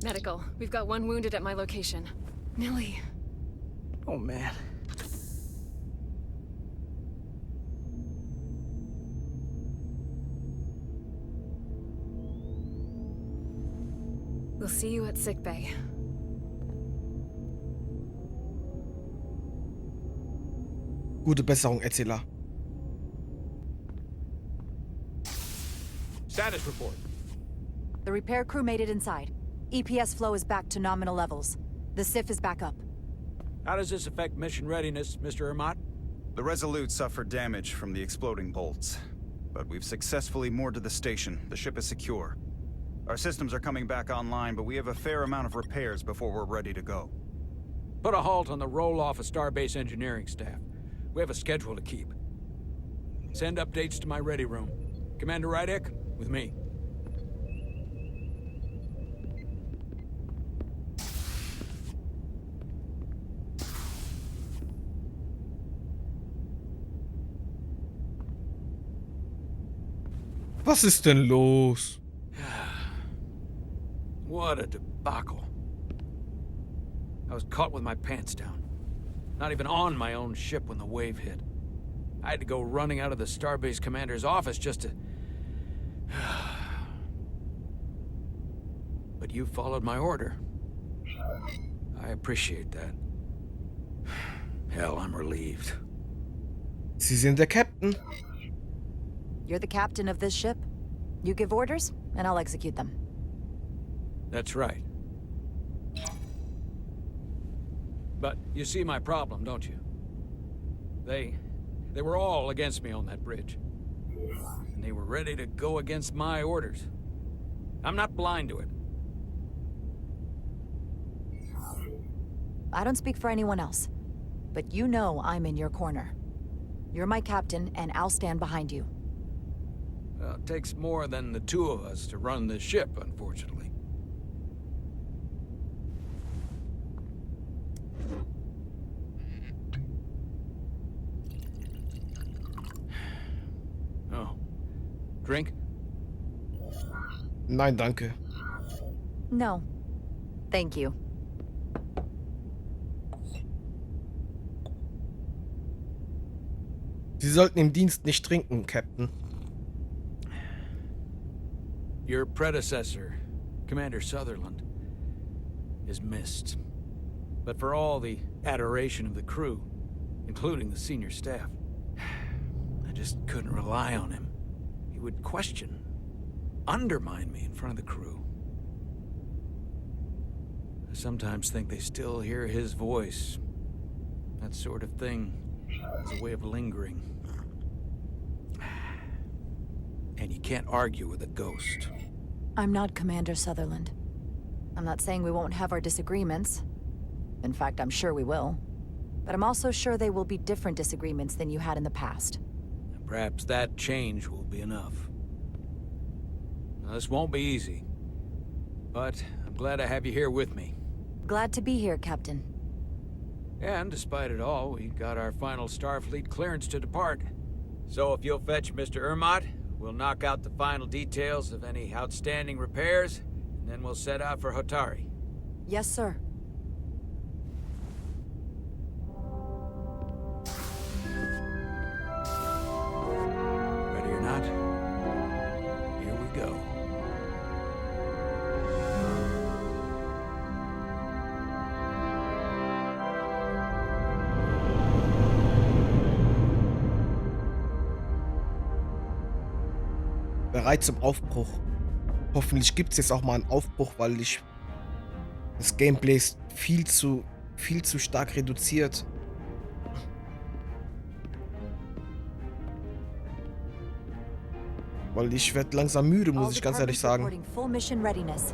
Medical. We've got one wounded at my location. Millie. Oh, man. We'll see you at sickbay. Gute Besserung, Etzela. Status report. The repair crew made it inside. EPS flow is back to nominal levels. The SIF is back up. How does this affect mission readiness, Mr. Ermont? The Resolute suffered damage from the exploding bolts. But we've successfully moored to the station. The ship is secure. Our systems are coming back online, but we have a fair amount of repairs before we're ready to go. Put a halt on the roll-off of Starbase engineering staff. We have a schedule to keep. Send updates to my ready room. Commander Rydek, with me. Was ist denn los? What a debacle. I was caught with my pants down. Not even on my own ship when the wave hit. I had to go running out of the Starbase commander's office just to... But you followed my order. I appreciate that. Hell, I'm relieved. Sie sind der Captain. You're the captain of this ship. You give orders, and I'll execute them. That's right. But you see my problem, don't you? They were all against me on that bridge. And they were ready to go against my orders. I'm not blind to it. I don't speak for anyone else, but you know I'm in your corner. You're my captain, and I'll stand behind you. Well, it takes more than the two of us to run this ship, unfortunately. Oh. Drink? Nein, danke. No. Thank you. Sie sollten im Dienst nicht trinken, Captain. Your predecessor, Commander Sutherland, is missed. But for all the adoration of the crew, including the senior staff, I just couldn't rely on him. He would question, undermine me in front of the crew. I sometimes think they still hear his voice. That sort of thing is a way of lingering. And you can't argue with a ghost. I'm not Commander Sutherland. I'm not saying we won't have our disagreements. In fact, I'm sure we will. But I'm also sure they will be different disagreements than you had in the past. Perhaps that change will be enough. Now, this won't be easy. But I'm glad I have you here with me. Glad to be here, Captain. And despite it all, we got our final Starfleet clearance to depart. So if you'll fetch Mr. Ermont, we'll knock out the final details of any outstanding repairs, and then we'll set out for Hotari. Yes, sir. Ready or not, here we go. Bereit zum Aufbruch. Hoffentlich gibt es jetzt auch mal einen Aufbruch, weil das Gameplay ist viel zu stark reduziert. Weil ich werde langsam müde, muss ich ganz ehrlich sagen. Full mission readiness.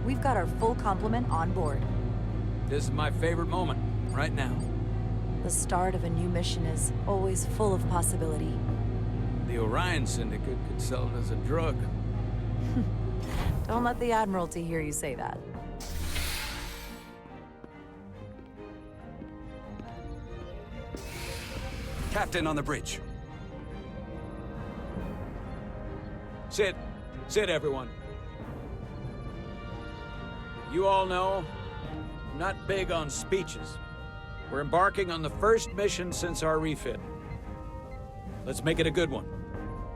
We've got our full complement on board. This is my favorite moment, right now. The start of a new mission is always full of possibility. The Orion Syndicate could sell it as a drug. Don't let the Admiralty hear you say that. Captain on the bridge. Sit. Sit, everyone. You all know, I'm not big on speeches. We're embarking on the first mission since our refit. Let's make it a good one.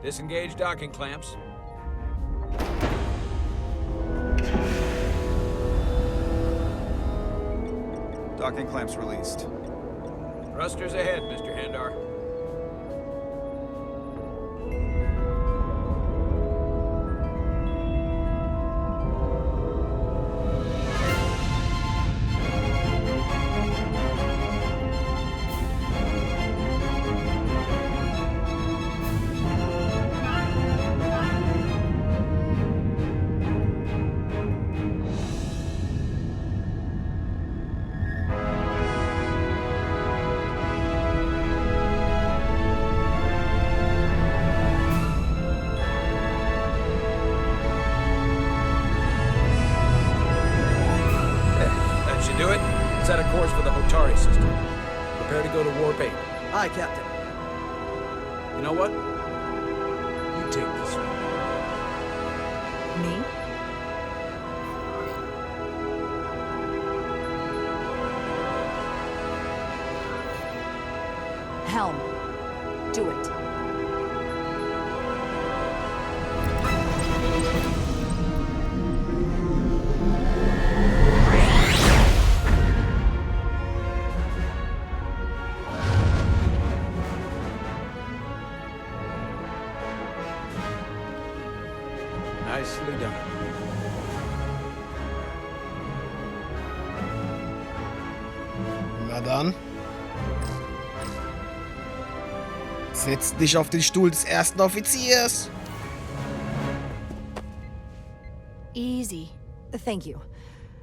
Disengage docking clamps. Docking clamps released. Thrusters ahead, Mr. Handar. Set a course for the Hotari system. Prepare to go to Warp 8. Aye, Captain. You know what? You take this one. Me? Helm. Do it. Nicely done. Na dann. Setz dich auf den Stuhl des ersten Offiziers. Easy. Thank you.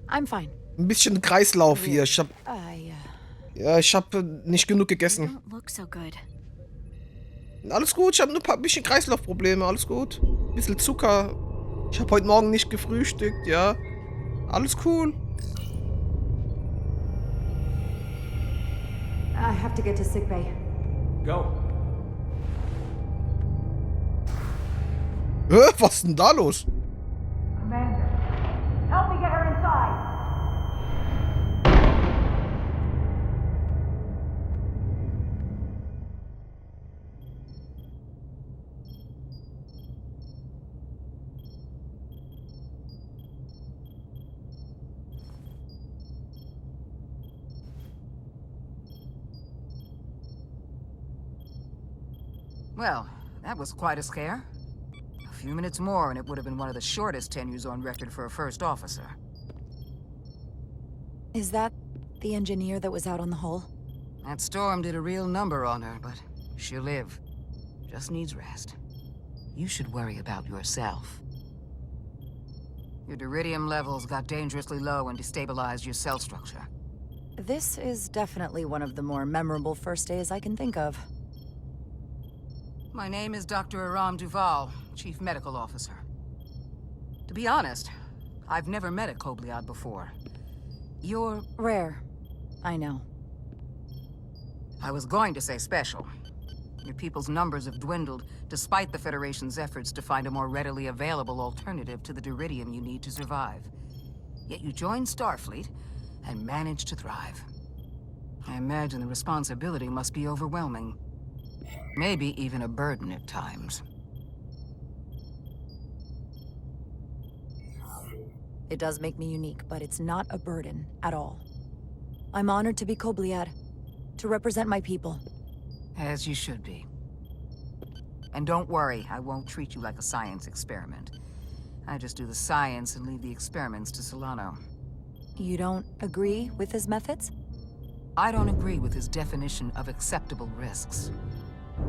I'm fine. Ein bisschen Kreislauf hier. Ich hab nicht genug gegessen. Don't look so good. Alles gut, ich habe nur ein bisschen Kreislaufprobleme. Alles gut. Ein bisschen Zucker. Ich habe heute Morgen nicht gefrühstückt, ja. Alles cool. I have to get to sickbay. Go. Was ist denn da los? Commander, help me get her inside. Well, that was quite a scare. A few minutes more and it would have been one of the shortest tenures on record for a first officer. Is that the engineer that was out on the hull? That storm did a real number on her, but she'll live. Just needs rest. You should worry about yourself. Your deridium levels got dangerously low and destabilized your cell structure. This is definitely one of the more memorable first days I can think of. My name is Dr. Aram Duval, Chief Medical Officer. To be honest, I've never met a Kobliad before. You're rare. I know. I was going to say special. Your people's numbers have dwindled, despite the Federation's efforts to find a more readily available alternative to the deridium you need to survive. Yet you joined Starfleet and managed to thrive. I imagine the responsibility must be overwhelming. Maybe even a burden at times. It does make me unique, but it's not a burden at all. I'm honored to be Kobliad, to represent my people. As you should be. And don't worry, I won't treat you like a science experiment. I just do the science and leave the experiments to Solano. You don't agree with his methods? I don't agree with his definition of acceptable risks.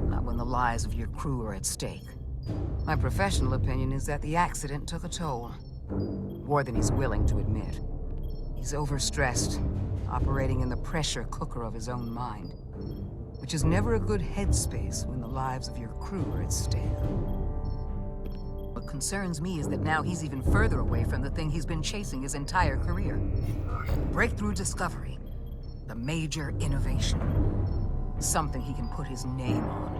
Not when the lives of your crew are at stake. My professional opinion is that the accident took a toll. More than he's willing to admit. He's overstressed, operating in the pressure cooker of his own mind. Which is never a good headspace when the lives of your crew are at stake. What concerns me is that now he's even further away from the thing he's been chasing his entire career. Breakthrough discovery. The major innovation. Something he can put his name on.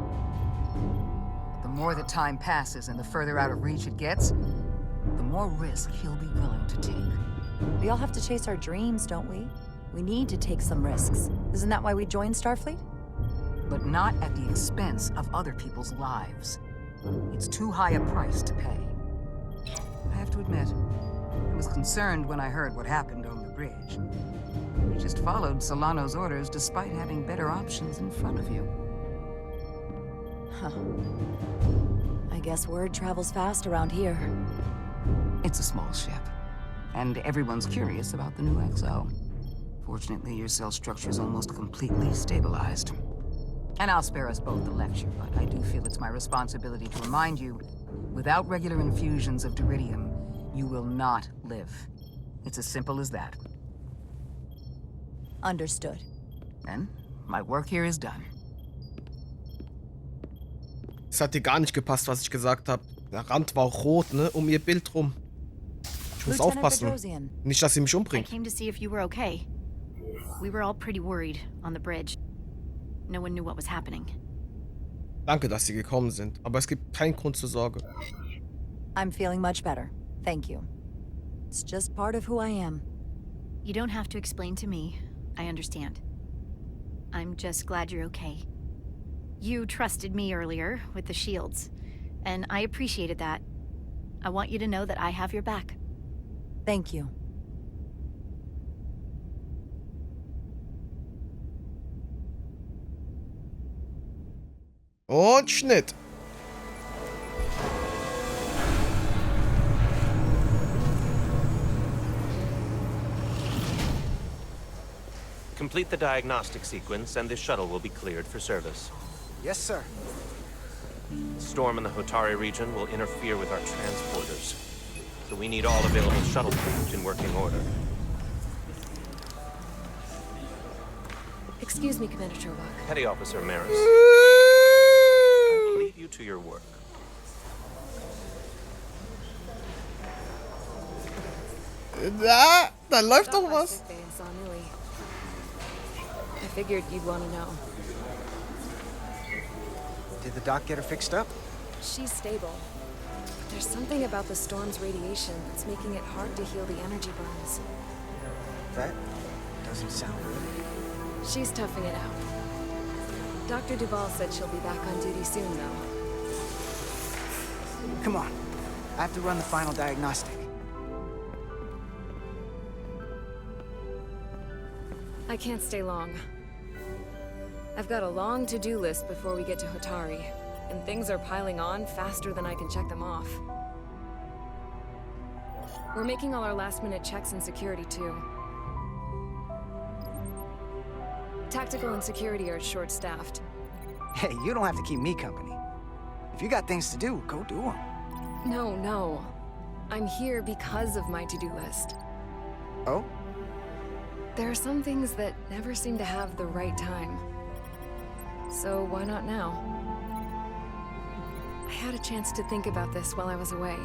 But the more that time passes and the further out of reach it gets, the more risk he'll be willing to take. We all have to chase our dreams, don't we? We need to take some risks. Isn't that why we joined Starfleet? But not at the expense of other people's lives. It's too high a price to pay. I have to admit, I was concerned when I heard what happened on the bridge. You just followed Solano's orders despite having better options in front of you. Huh. I guess word travels fast around here. It's a small ship, and everyone's curious about the new XO. Fortunately, your cell structure is almost completely stabilized. And I'll spare us both the lecture, but I do feel it's my responsibility to remind you, without regular infusions of Diridium, you will not live. It's as simple as that. Understood. Then, my work here is done. Es hat dir gar nicht gepasst, was ich gesagt habe. Der Rand war auch rot, ne? Um ihr Bild rum. Ich muss aufpassen. Nicht, dass sie mich I umbringt. came to see if you were okay. We were all pretty worried on the bridge. No one knew what was happening. Danke, dass Sie gekommen sind. Aber es gibt keinen Grund zur Sorge. I'm feeling much better. Thank you. It's just part of who I am. You don't have to explain to me. I understand. I'm just glad you're okay. You trusted me earlier with the shields, and I appreciated that. I want you to know that I have your back. Thank you. Und Schnitt. Complete the diagnostic sequence, and this shuttle will be cleared for service. Yes, sir. Storm in the Hotari region will interfere with our transporters, so we need all available shuttle crews in working order. Excuse me, Commander Trovak. Petty Officer Maris, I'll leave you to your work. Da läuft doch was. I figured you'd want to know. Did the doc get her fixed up? She's stable. But there's something about the storm's radiation that's making it hard to heal the energy burns. That doesn't sound good. She's toughing it out. Dr. Duvall said she'll be back on duty soon, though. Come on. I have to run the final diagnostic. I can't stay long. I've got a long to-do list before we get to Hotari, and things are piling on faster than I can check them off. We're making all our last-minute checks and security, too. Tactical and security are short-staffed. Hey, you don't have to keep me company. If you got things to do, go do them. No. I'm here because of my to-do list. Oh? There are some things that never seem to have the right time. So why not now? I had a chance to think about this while I was away.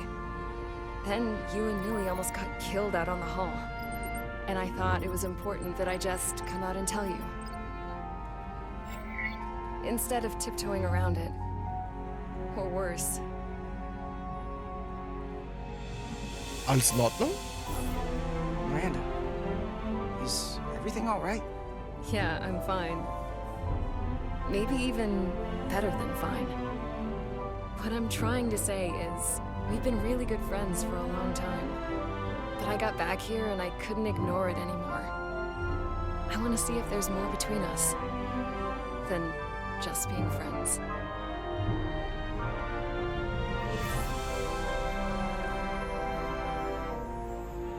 Then you and Millie almost got killed out on the hull. And I thought it was important that I just come out and tell you. Instead of tiptoeing around it. Or worse. Alles in Ordnung? Miranda, is everything all right? Yeah, I'm fine. Maybe even better than fine. What I'm trying to say is, we've been really good friends for a long time. But I got back here and I couldn't ignore it anymore. I want to see if there's more between us than just being friends.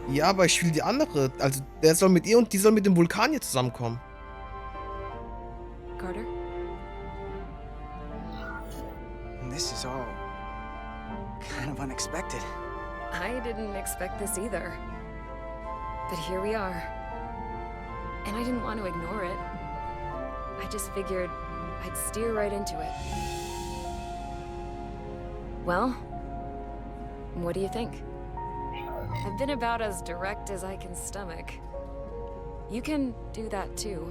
Ja, aber ich will die andere. Also, der soll mit ihr und die soll mit dem Vulkanier zusammenkommen. Carter? This is all kind of unexpected. I didn't expect this either. But here we are. And I didn't want to ignore it. I just figured I'd steer right into it. Well, what do you think? I've been about as direct as I can stomach. You can do that too.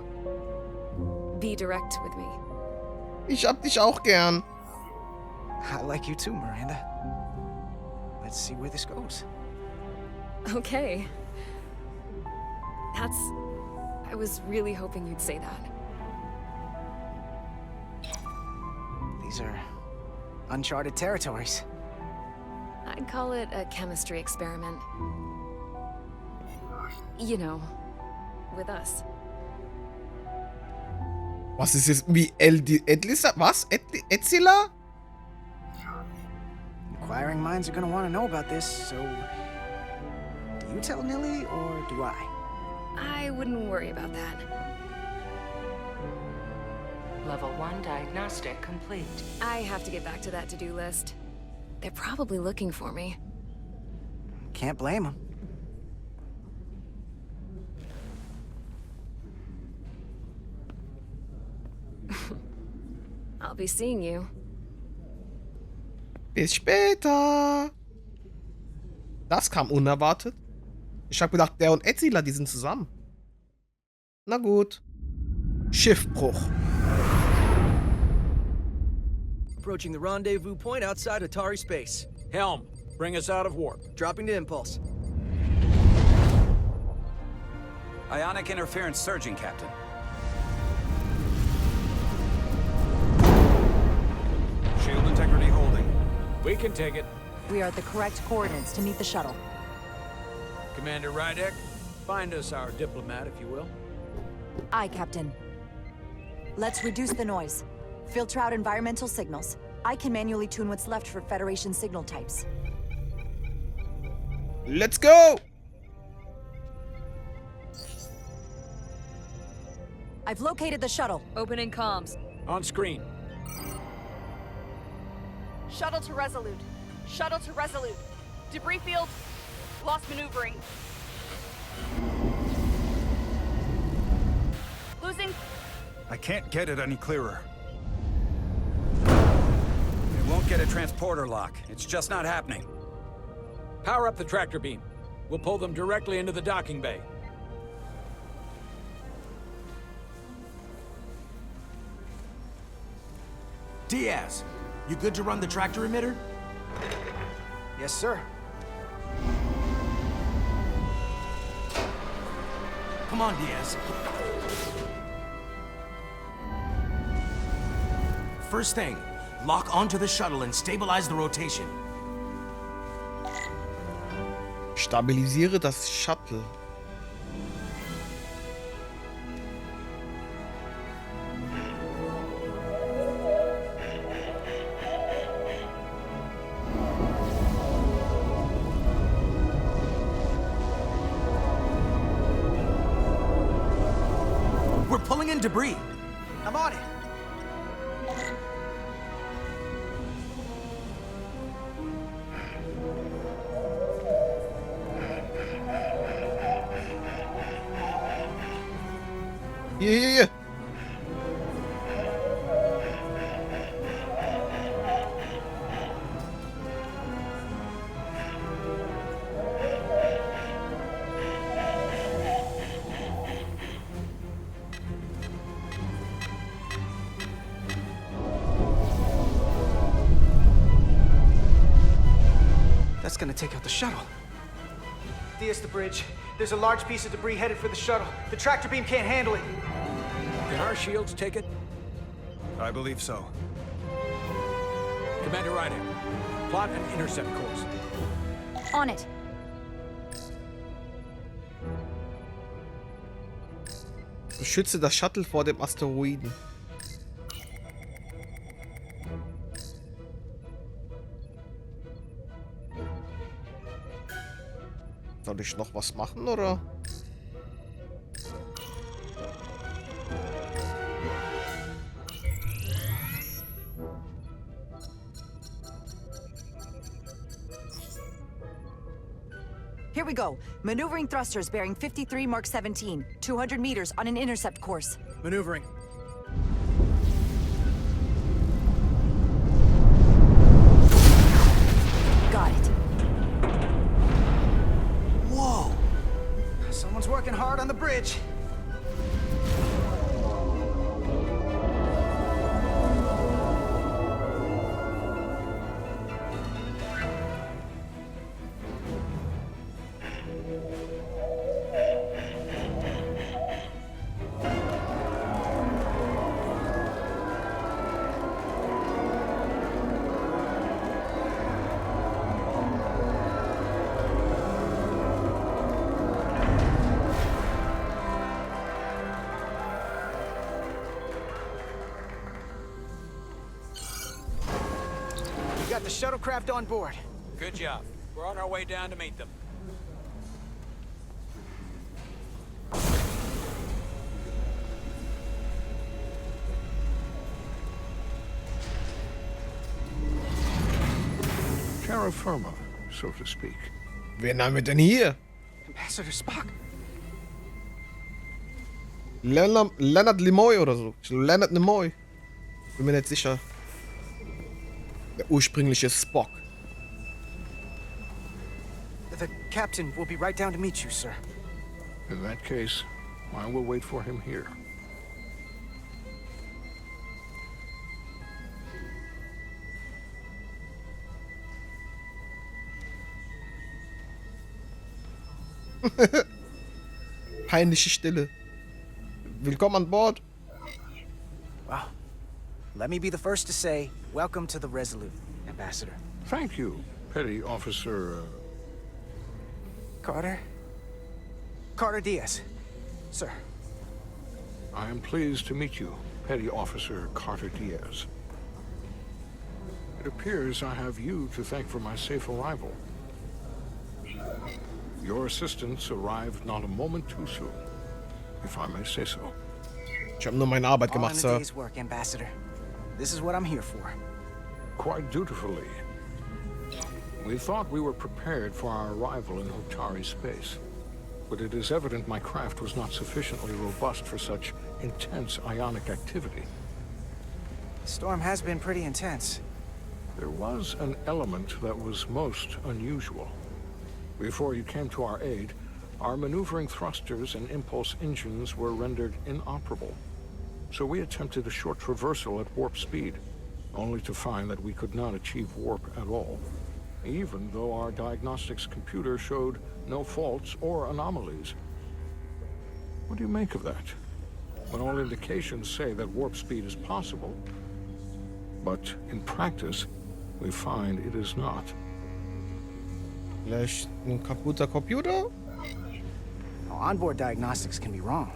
Be direct with me. Ich hab dich auch gern. I like you too, Miranda. Let's see where this goes. Okay. I was really hoping you'd say that. These are uncharted territories. I'd call it a chemistry experiment. You know, with us. Was ist jetzt wie Edlisa? Was? Etzila? Inquiring minds are gonna want to know about this, so do you tell Nilly or do I? I wouldn't worry about that. Level 1 diagnostic complete. I have to get back to that to-do list. They're probably looking for me. Can't blame them. I'll be seeing you. Bis später. Das kam unerwartet. Ich hab gedacht, der und Etzila, die sind zusammen. Na gut. Schiffbruch. Approaching the rendezvous point outside Atari space. Helm, bring us out of warp. Dropping to impulse. Ionic interference surging, Captain. Shield integrity holding. We can take it. We are at the correct coordinates to meet the shuttle. Commander Rydek, find us our diplomat, if you will. Aye, Captain. Let's reduce the noise. Filter out environmental signals. I can manually tune what's left for Federation signal types. Let's go! I've located the shuttle. Opening comms. On screen. Shuttle to Resolute. Shuttle to Resolute. Debris field. Lost maneuvering. Losing. I can't get it any clearer. It won't get a transporter lock. It's just not happening. Power up the tractor beam. We'll pull them directly into the docking bay. Diaz, you good to run the tractor emitter? Yes, sir. Come on, Diaz. First thing, lock onto the shuttle and stabilize the rotation. Stabilisiere das Shuttle. We're pulling in debris. I'm on it. Hier. That's gonna take out the shuttle. Diaz, the bridge. There's a large piece of debris headed for the shuttle. The tractor beam can't handle it. Can our shields take it? I believe so. Commander Rydek, plot an intercept course. On it. Beschütze das Shuttle vor dem Asteroiden. So, Soll ich noch was machen, oder? Here we go. Maneuvering thrusters bearing 53 Mark 17. 200 meters on an intercept course. Maneuvering. Got it. Whoa! Someone's working hard on the bridge. Got the shuttlecraft on board. Good job. We're on our way down to meet them. Terra firma, so to speak. Wen haben wir denn hier? Ambassador Spock. Leonard Nimoy oder so. Leonard Nimoy. Bin mir nicht sicher. Der ursprüngliche Spock. The captain will be right down to meet you, sir. In that case, I will wait for him here. Peinliche Stille. Willkommen an Bord. Well, let me be the first to say, welcome to the Resolute, Ambassador. Thank you, Petty Officer... Carter? Carter Diaz. Sir. I am pleased to meet you, Petty Officer Carter Diaz. It appears I have you to thank for my safe arrival. Your assistance arrived not a moment too soon, if I may say so. Ich habe nur meine Arbeit All gemacht, in a Sir. day's work, Ambassador. This is what I'm here for. Quite dutifully. We thought we were prepared for our arrival in Otari space, but it is evident my craft was not sufficiently robust for such intense ionic activity. The storm has been pretty intense. There was an element that was most unusual. Before you came to our aid, our maneuvering thrusters and impulse engines were rendered inoperable. So we attempted a short traversal at warp speed, only to find that we could not achieve warp at all, even though our diagnostics computer showed no faults or anomalies. What do you make of that? When all indications say that warp speed is possible, but in practice, we find it is not. Vielleicht ein kaputter Computer? Onboard diagnostics can be wrong.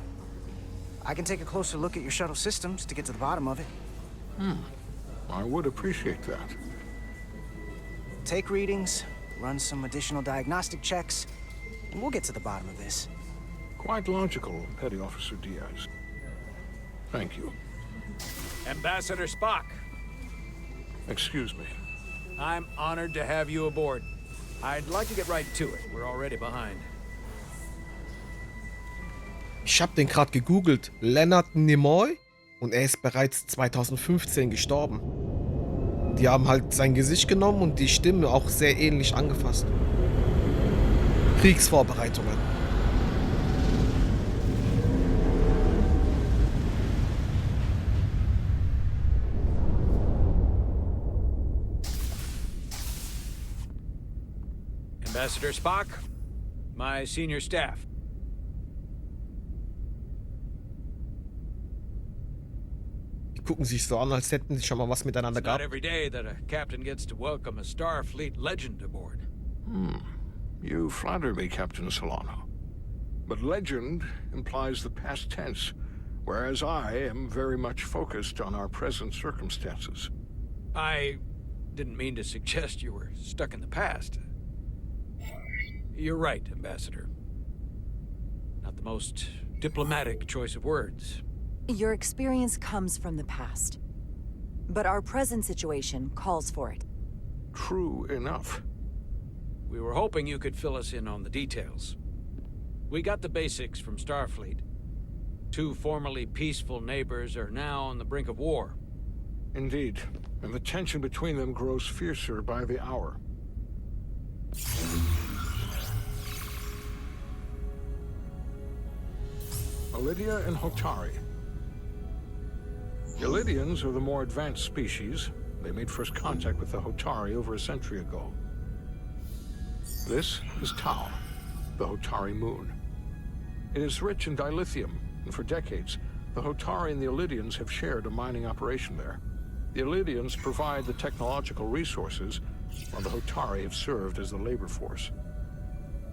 I can take a closer look at your shuttle systems to get to the bottom of it. I would appreciate that. Take readings, run some additional diagnostic checks, and we'll get to the bottom of this. Quite logical, Petty Officer Diaz. Thank you. Ambassador Spock, Excuse me. I'm honored to have you aboard. I'd like to get right to it. We're already behind. Ich habe den gerade gegoogelt. Leonard Nimoy. Und er ist bereits 2015 gestorben. Die haben halt sein Gesicht genommen und die Stimme auch sehr ähnlich angefasst. Kriegsvorbereitungen. Ambassador Spock, my senior staff. Die gucken sich so an, als hätten sie schon mal was miteinander It's not gehabt. every day that a captain gets to welcome a Starfleet legend aboard. You flatter me, Captain Solano. But legend implies the past tense, whereas I am very much focused on our present circumstances. I didn't mean to suggest you were stuck in the past. You're right, Ambassador. Not the most diplomatic choice of words. Your experience comes from the past. But our present situation calls for it. True enough. We were hoping you could fill us in on the details. We got the basics from Starfleet. Two formerly peaceful neighbors are now on the brink of war. Indeed, and the tension between them grows fiercer by the hour. Lydia and Hotari. The Lydians are the more advanced species. They made first contact with the Hotari over a century ago. This is Tau, the Hotari moon. It is rich in dilithium, and for decades, the Hotari and the Lydians have shared a mining operation there. The Lydians provide the technological resources, while the Hotari have served as the labor force.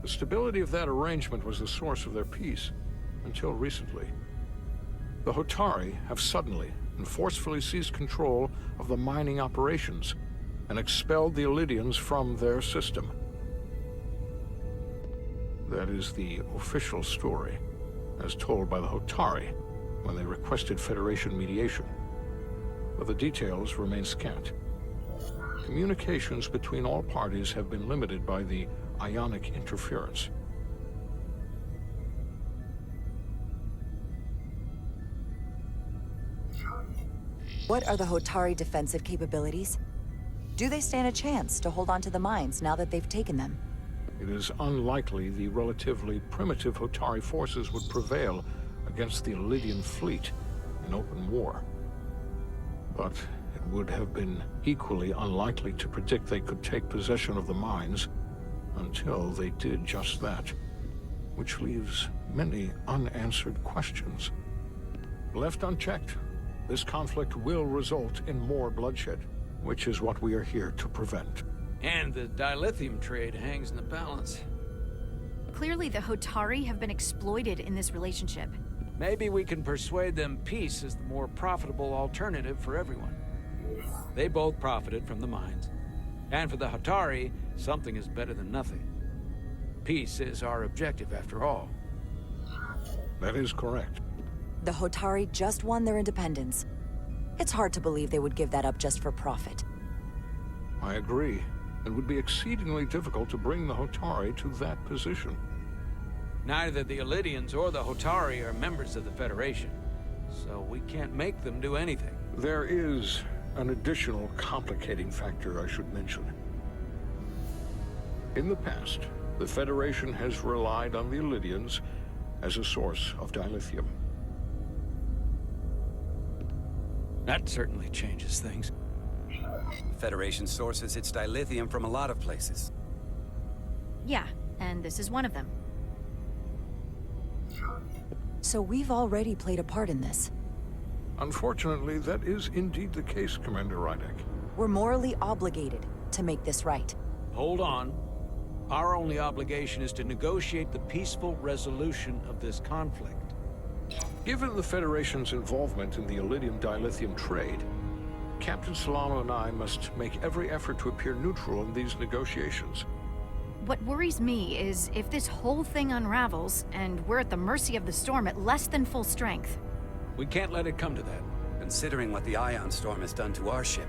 The stability of that arrangement was the source of their peace, until recently. The Hotari have suddenly and forcefully seized control of the mining operations and expelled the Lydians from their system. That is the official story, as told by the Hotari when they requested Federation mediation. But the details remain scant. Communications between all parties have been limited by the ionic interference. What are the Hotari defensive capabilities? Do they stand a chance to hold on to the mines now that they've taken them? It is unlikely the relatively primitive Hotari forces would prevail against the Lydian fleet in open war. But it would have been equally unlikely to predict they could take possession of the mines until they did just that, which leaves many unanswered questions. Left unchecked, this conflict will result in more bloodshed, which is what we are here to prevent. And the dilithium trade hangs in the balance. Clearly, the Hotari have been exploited in this relationship. Maybe we can persuade them peace is the more profitable alternative for everyone. They both profited from the mines. And for the Hotari, something is better than nothing. Peace is our objective, after all. That is correct. The Hotari just won their independence. It's hard to believe they would give that up just for profit. I agree. It would be exceedingly difficult to bring the Hotari to that position. Neither the Lydians or the Hotari are members of the Federation, so we can't make them do anything. There is an additional complicating factor I should mention. In the past, the Federation has relied on the Lydians as a source of dilithium. That certainly changes things. The Federation sources its dilithium from a lot of places. Yeah, and this is one of them. So we've already played a part in this. Unfortunately, that is indeed the case, Commander Rydek. We're morally obligated to make this right. Hold on. Our only obligation is to negotiate the peaceful resolution of this conflict. Given the Federation's involvement in the Iridium dilithium trade, Captain Solano and I must make every effort to appear neutral in these negotiations. What worries me is if this whole thing unravels, and we're at the mercy of the storm at less than full strength. We can't let it come to that. Considering what the Ion Storm has done to our ship,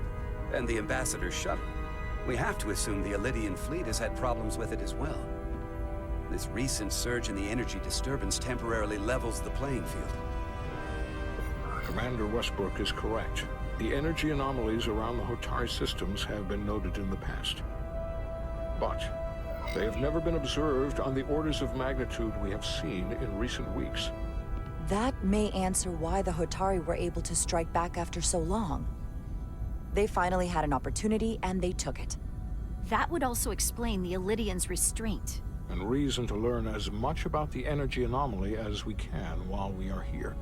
and the Ambassador's shuttle, we have to assume the Elydian fleet has had problems with it as well. This recent surge in the energy disturbance temporarily levels the playing field. Commander Westbrook is correct. The energy anomalies around the Hotari systems have been noted in the past. But they have never been observed on the orders of magnitude we have seen in recent weeks. That may answer why the Hotari were able to strike back after so long. They finally had an opportunity, and they took it. That would also explain the Elydians' restraint. And reason to learn as much about the energy anomaly as we can while we are here.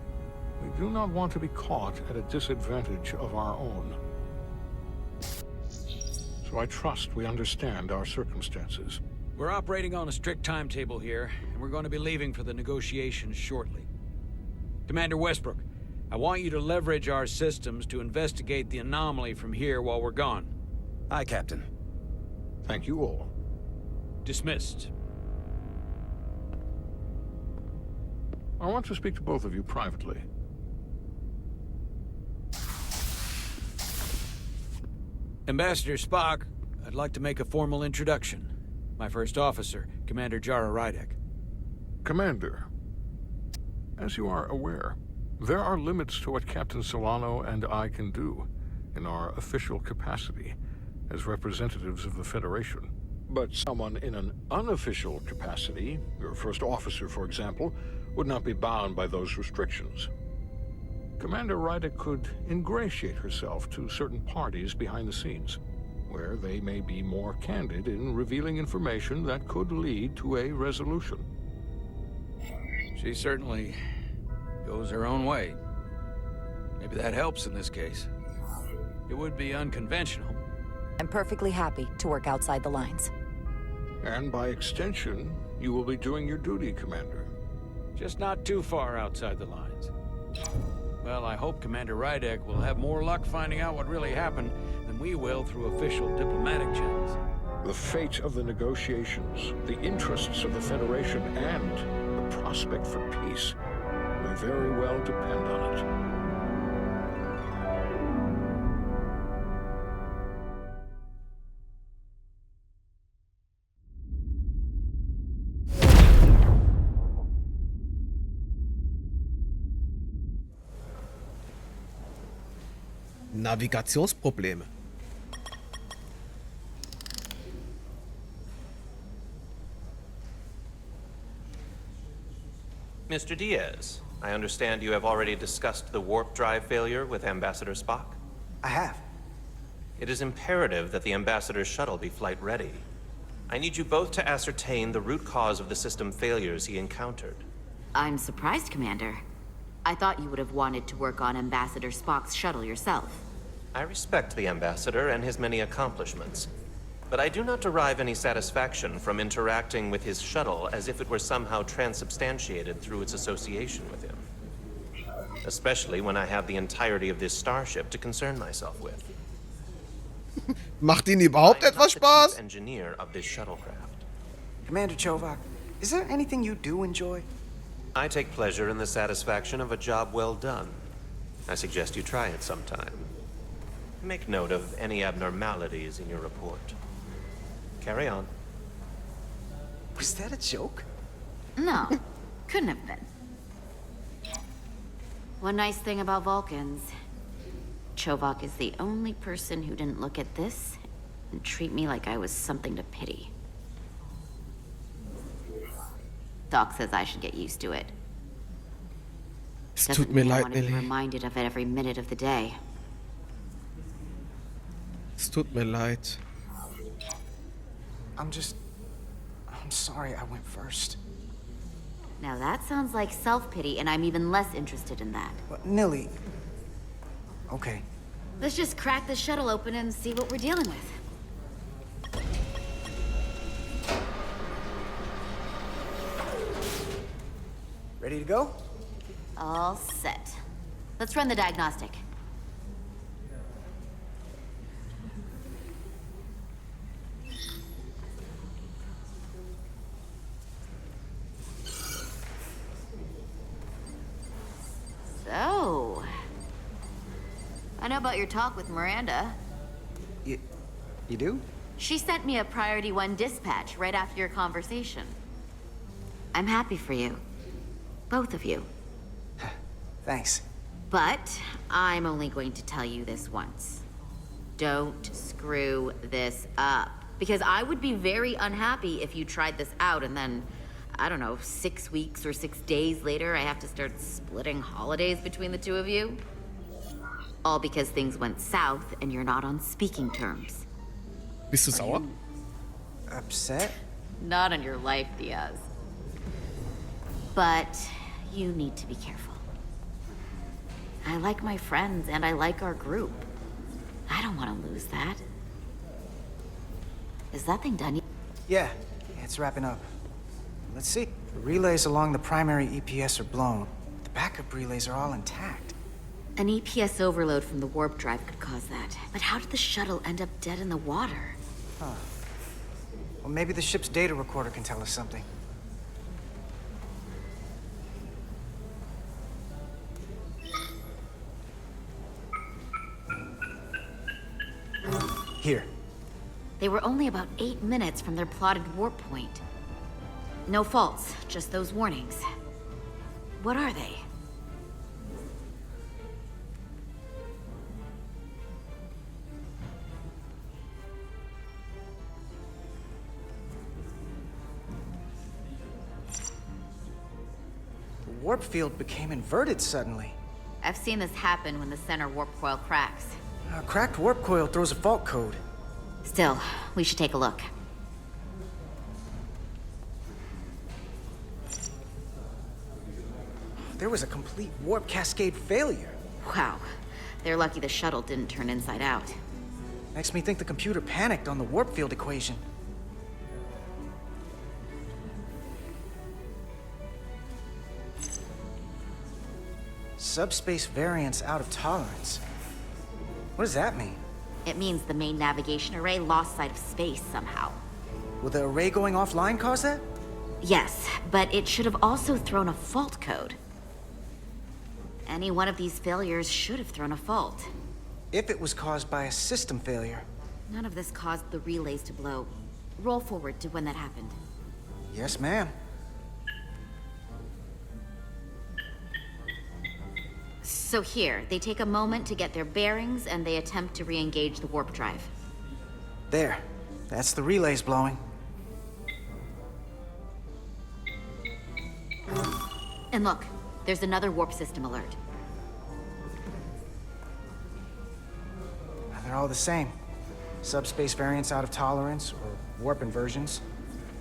We do not want to be caught at a disadvantage of our own. So I trust we understand our circumstances. We're operating on a strict timetable here, and we're going to be leaving for the negotiations shortly. Commander Westbrook, I want you to leverage our systems to investigate the anomaly from here while we're gone. Aye, Captain. Thank you all. Dismissed. I want to speak to both of you privately. Ambassador Spock, I'd like to make a formal introduction. My first officer, Commander Jara Rydek. Commander, as you are aware, there are limits to what Captain Solano and I can do in our official capacity as representatives of the Federation. But someone in an unofficial capacity, your first officer, for example, would not be bound by those restrictions. Commander Rydek could ingratiate herself to certain parties behind the scenes, where they may be more candid in revealing information that could lead to a resolution. She certainly goes her own way. Maybe that helps in this case. It would be unconventional. I'm perfectly happy to work outside the lines. And by extension, you will be doing your duty, Commander. Just not too far outside the lines. Well, I hope Commander Rydek will have more luck finding out what really happened than we will through official diplomatic channels. The fate of the negotiations, the interests of the Federation, and the prospect for peace may very well depend on it. Navigationsprobleme. Mr. Diaz, I understand you have already discussed the warp drive failure with Ambassador Spock? I have. It is imperative that the Ambassador's shuttle be flight ready. I need you both to ascertain the root cause of the system failures he encountered. I'm surprised, Commander. I thought you would have wanted to work on Ambassador Spock's shuttle yourself. I respect the Ambassador and his many accomplishments, but I do not derive any satisfaction from interacting with his shuttle as if it were somehow transubstantiated through its association with him. Especially when I have the entirety of this starship to concern myself with. Macht Ihnen überhaupt etwas Spaß? Engineer of this shuttlecraft. Commander Chovak, is there anything you do enjoy? I take pleasure in the satisfaction of a job well done. I suggest you try it sometime. Make note of any abnormalities in your report. Carry on. Was that a joke? No, couldn't have been. One nice thing about Vulcans, Chovak is the only person who didn't look at this and treat me like I was something to pity. Doc says I should get used to it. Es Doesn't tut mir mean I leid, want to be Millie. reminded of it every minute of the day. Es tut mir leid. I'm sorry I went first. Now that sounds like self-pity, and I'm even less interested in that. But Nilly... Okay. Let's just crack the shuttle open and see what we're dealing with. Ready to go? All set. Let's run the diagnostic. So, I know about your talk with Miranda. You do? She sent me a Priority 1 dispatch right after your conversation. I'm happy for you. Both of you. Thanks. But I'm only going to tell you this once. Don't screw this up. Because I would be very unhappy if you tried this out and then, I don't know, 6 weeks or 6 days later, I have to start splitting holidays between the two of you. All because things went south and you're not on speaking terms. Bist du sauer? Upset? Not on your life, Diaz. But you need to be careful. I like my friends and I like our group. I don't want to lose that. Is that thing done? Yeah, it's wrapping up. Let's see. The relays along the primary EPS are blown. The backup relays are all intact. An EPS overload from the warp drive could cause that. But how did the shuttle end up dead in the water? Huh. Well, maybe the ship's data recorder can tell us something. Here. They were only about 8 minutes from their plotted warp point. No faults, just those warnings. What are they? The warp field became inverted suddenly. I've seen this happen when the center warp coil cracks. A cracked warp coil throws a fault code. Still, we should take a look. There was a complete warp cascade failure. Wow. They're lucky the shuttle didn't turn inside out. Makes me think the computer panicked on the warp field equation. Subspace variance out of tolerance. What does that mean? It means the main navigation array lost sight of space somehow. Will the array going offline cause that? Yes, but it should have also thrown a fault code. Any one of these failures should have thrown a fault. If it was caused by a system failure. None of this caused the relays to blow. Roll forward to when that happened. Yes, ma'am. So here, they take a moment to get their bearings and they attempt to re-engage the warp drive. There. That's the relays blowing. And look, there's another warp system alert. They're all the same. Subspace variance out of tolerance, or warp inversions.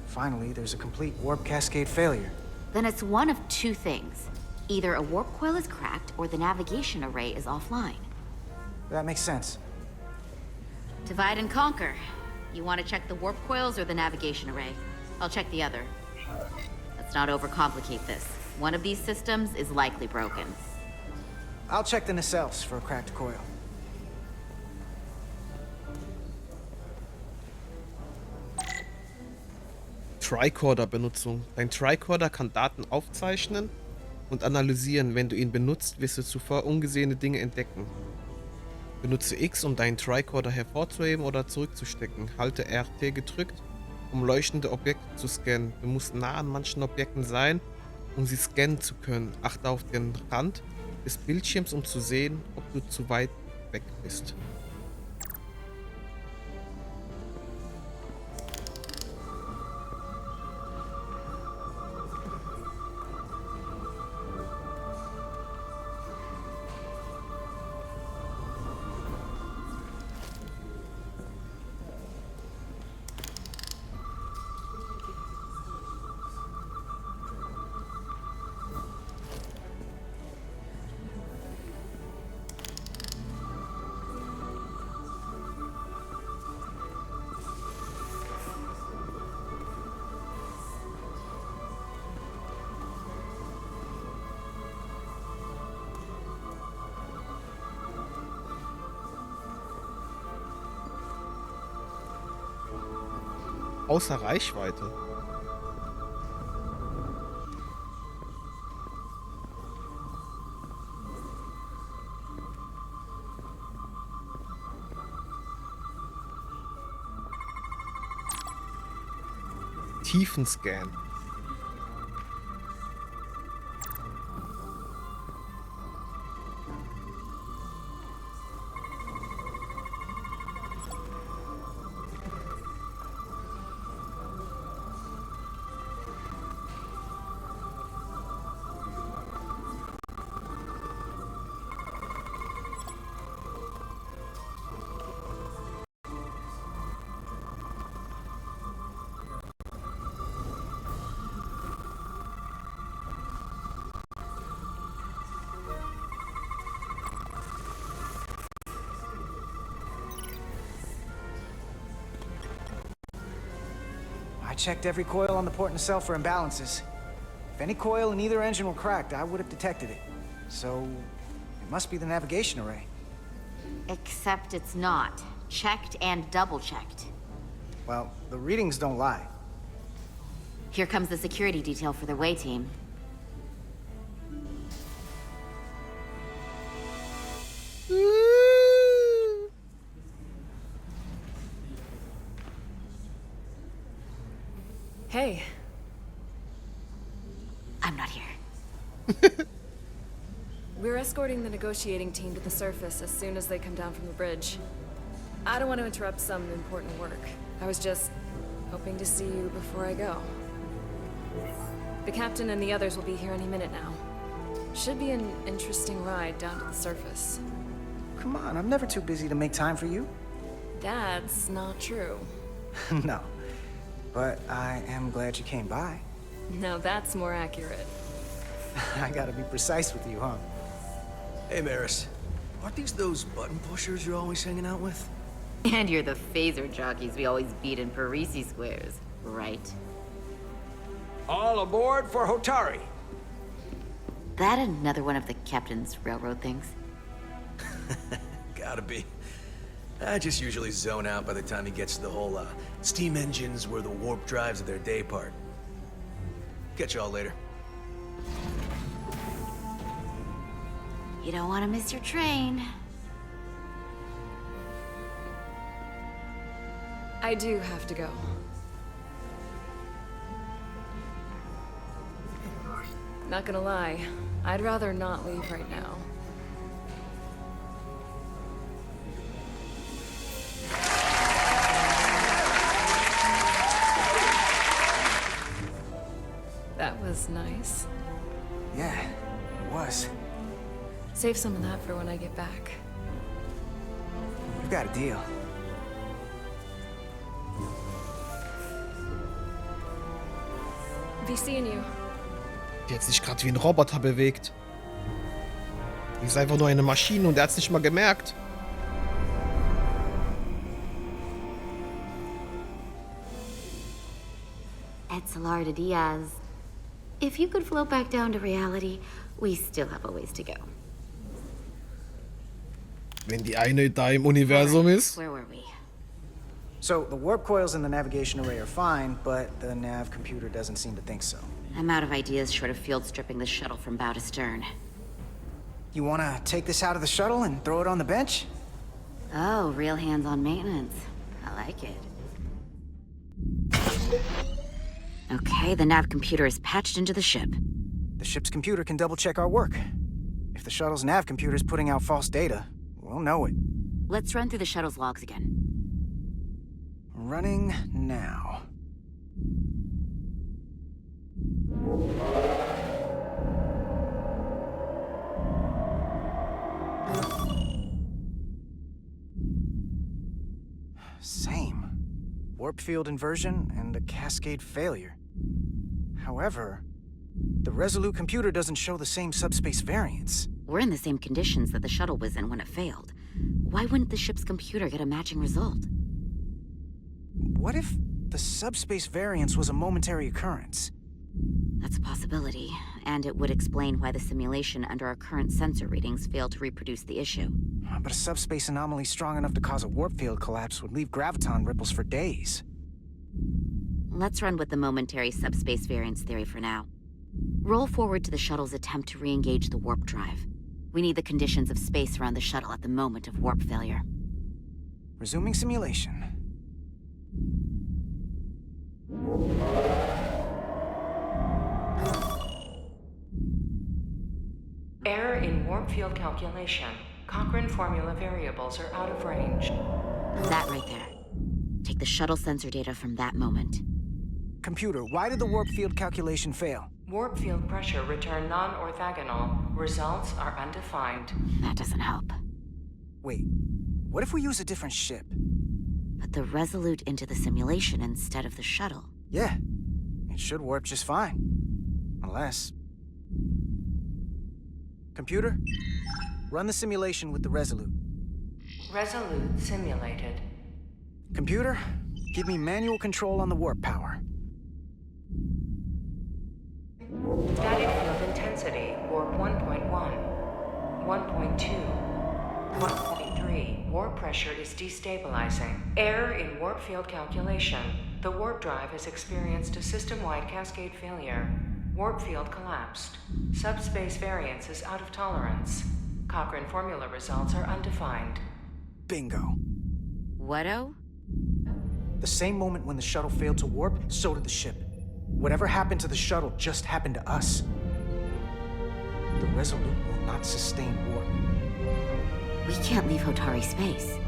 Finally, there's a complete warp cascade failure. Then it's one of two things. Either a warp coil is cracked, or the navigation array is offline. That makes sense. Divide and conquer. You want to check the warp coils or the navigation array? I'll check the other. Let's not overcomplicate this. One of these systems is likely broken. I'll check the nacelles for a cracked coil. Tricorder-Benutzung. Dein Tricorder kann Daten aufzeichnen und analysieren. Wenn du ihn benutzt, wirst du zuvor ungesehene Dinge entdecken. Benutze X, um deinen Tricorder hervorzuheben oder zurückzustecken. Halte RT gedrückt, um leuchtende Objekte zu scannen. Du musst nah an manchen Objekten sein, um sie scannen zu können. Achte auf den Rand des Bildschirms, um zu sehen, ob du zu weit weg bist. Außer Reichweite. Tiefenscan. I checked every coil on the port nacelle for imbalances. If any coil in either engine were cracked, I would have detected it. So, it must be the navigation array. Except it's not. Checked and double-checked. Well, the readings don't lie. Here comes the security detail for the way team. Hey. I'm not here. We're escorting the negotiating team to the surface as soon as they come down from the bridge. I don't want to interrupt some important work. I was just hoping to see you before I go. The captain and the others will be here any minute now. Should be an interesting ride down to the surface. Come on, I'm never too busy to make time for you. That's not true. No. But I am glad you came by. No, that's more accurate. I gotta be precise with you, huh? Hey, Maris. Aren't these those button pushers you're always hanging out with? And you're the phaser jockeys we always beat in Parisi squares, right? All aboard for Hotari. That another one of the captain's railroad things? Gotta be. I just usually zone out by the time he gets to the whole, steam engines were the warp drives of their day part. Catch y'all later. You don't want to miss your train. I do have to go. Not gonna lie, I'd rather not leave right now. That was nice. Yeah, it was. Save some of that for when I get back. We've got a deal. Be seeing you. Die hat sich gerade wie ein Roboter bewegt. Die ist einfach nur eine Maschine und er hat es nicht mal gemerkt. Etzelarda Diaz. If you could float back down to reality, we still have a ways to go. Wenn die eine da im Universum ist. Where were we? So, the warp coils in the navigation array are fine, but the nav computer doesn't seem to think so. I'm out of ideas short of field stripping the shuttle from bow to stern. You wanna take this out of the shuttle and throw it on the bench? Oh, real hands-on maintenance. I like it. Okay, the nav computer is patched into the ship. The ship's computer can double-check our work. If the shuttle's nav computer is putting out false data, we'll know it. Let's run through the shuttle's logs again. Running now. Same. Warp field inversion and a cascade failure. However, the Resolute computer doesn't show the same subspace variance. We're in the same conditions that the shuttle was in when it failed. Why wouldn't the ship's computer get a matching result? What if the subspace variance was a momentary occurrence? That's a possibility, and it would explain why the simulation under our current sensor readings failed to reproduce the issue. But a subspace anomaly strong enough to cause a warp field collapse would leave graviton ripples for days. Let's run with the momentary subspace variance theory for now. Roll forward to the shuttle's attempt to re-engage the warp drive. We need the conditions of space around the shuttle at the moment of warp failure. Resuming simulation. Error in warp field calculation. Cochrane formula variables are out of range. That right there. Take the shuttle sensor data from that moment. Computer, why did the warp field calculation fail? Warp field pressure returned non-orthogonal. Results are undefined. That doesn't help. Wait, what if we use a different ship? Put the Resolute into the simulation instead of the shuttle. Yeah, it should warp just fine. Unless... Computer, run the simulation with the Resolute. Resolute simulated. Computer, give me manual control on the warp power. Static field intensity, warp 1.1, 1.2, 1.3. Warp pressure is destabilizing. Error in warp field calculation. The warp drive has experienced a system-wide cascade failure. Warp field collapsed. Subspace variance is out of tolerance. Cochrane formula results are undefined. Bingo. What-o? The same moment when the shuttle failed to warp, so did the ship. Whatever happened to the shuttle just happened to us. The Resolute will not sustain warp. We can't leave Hotari space.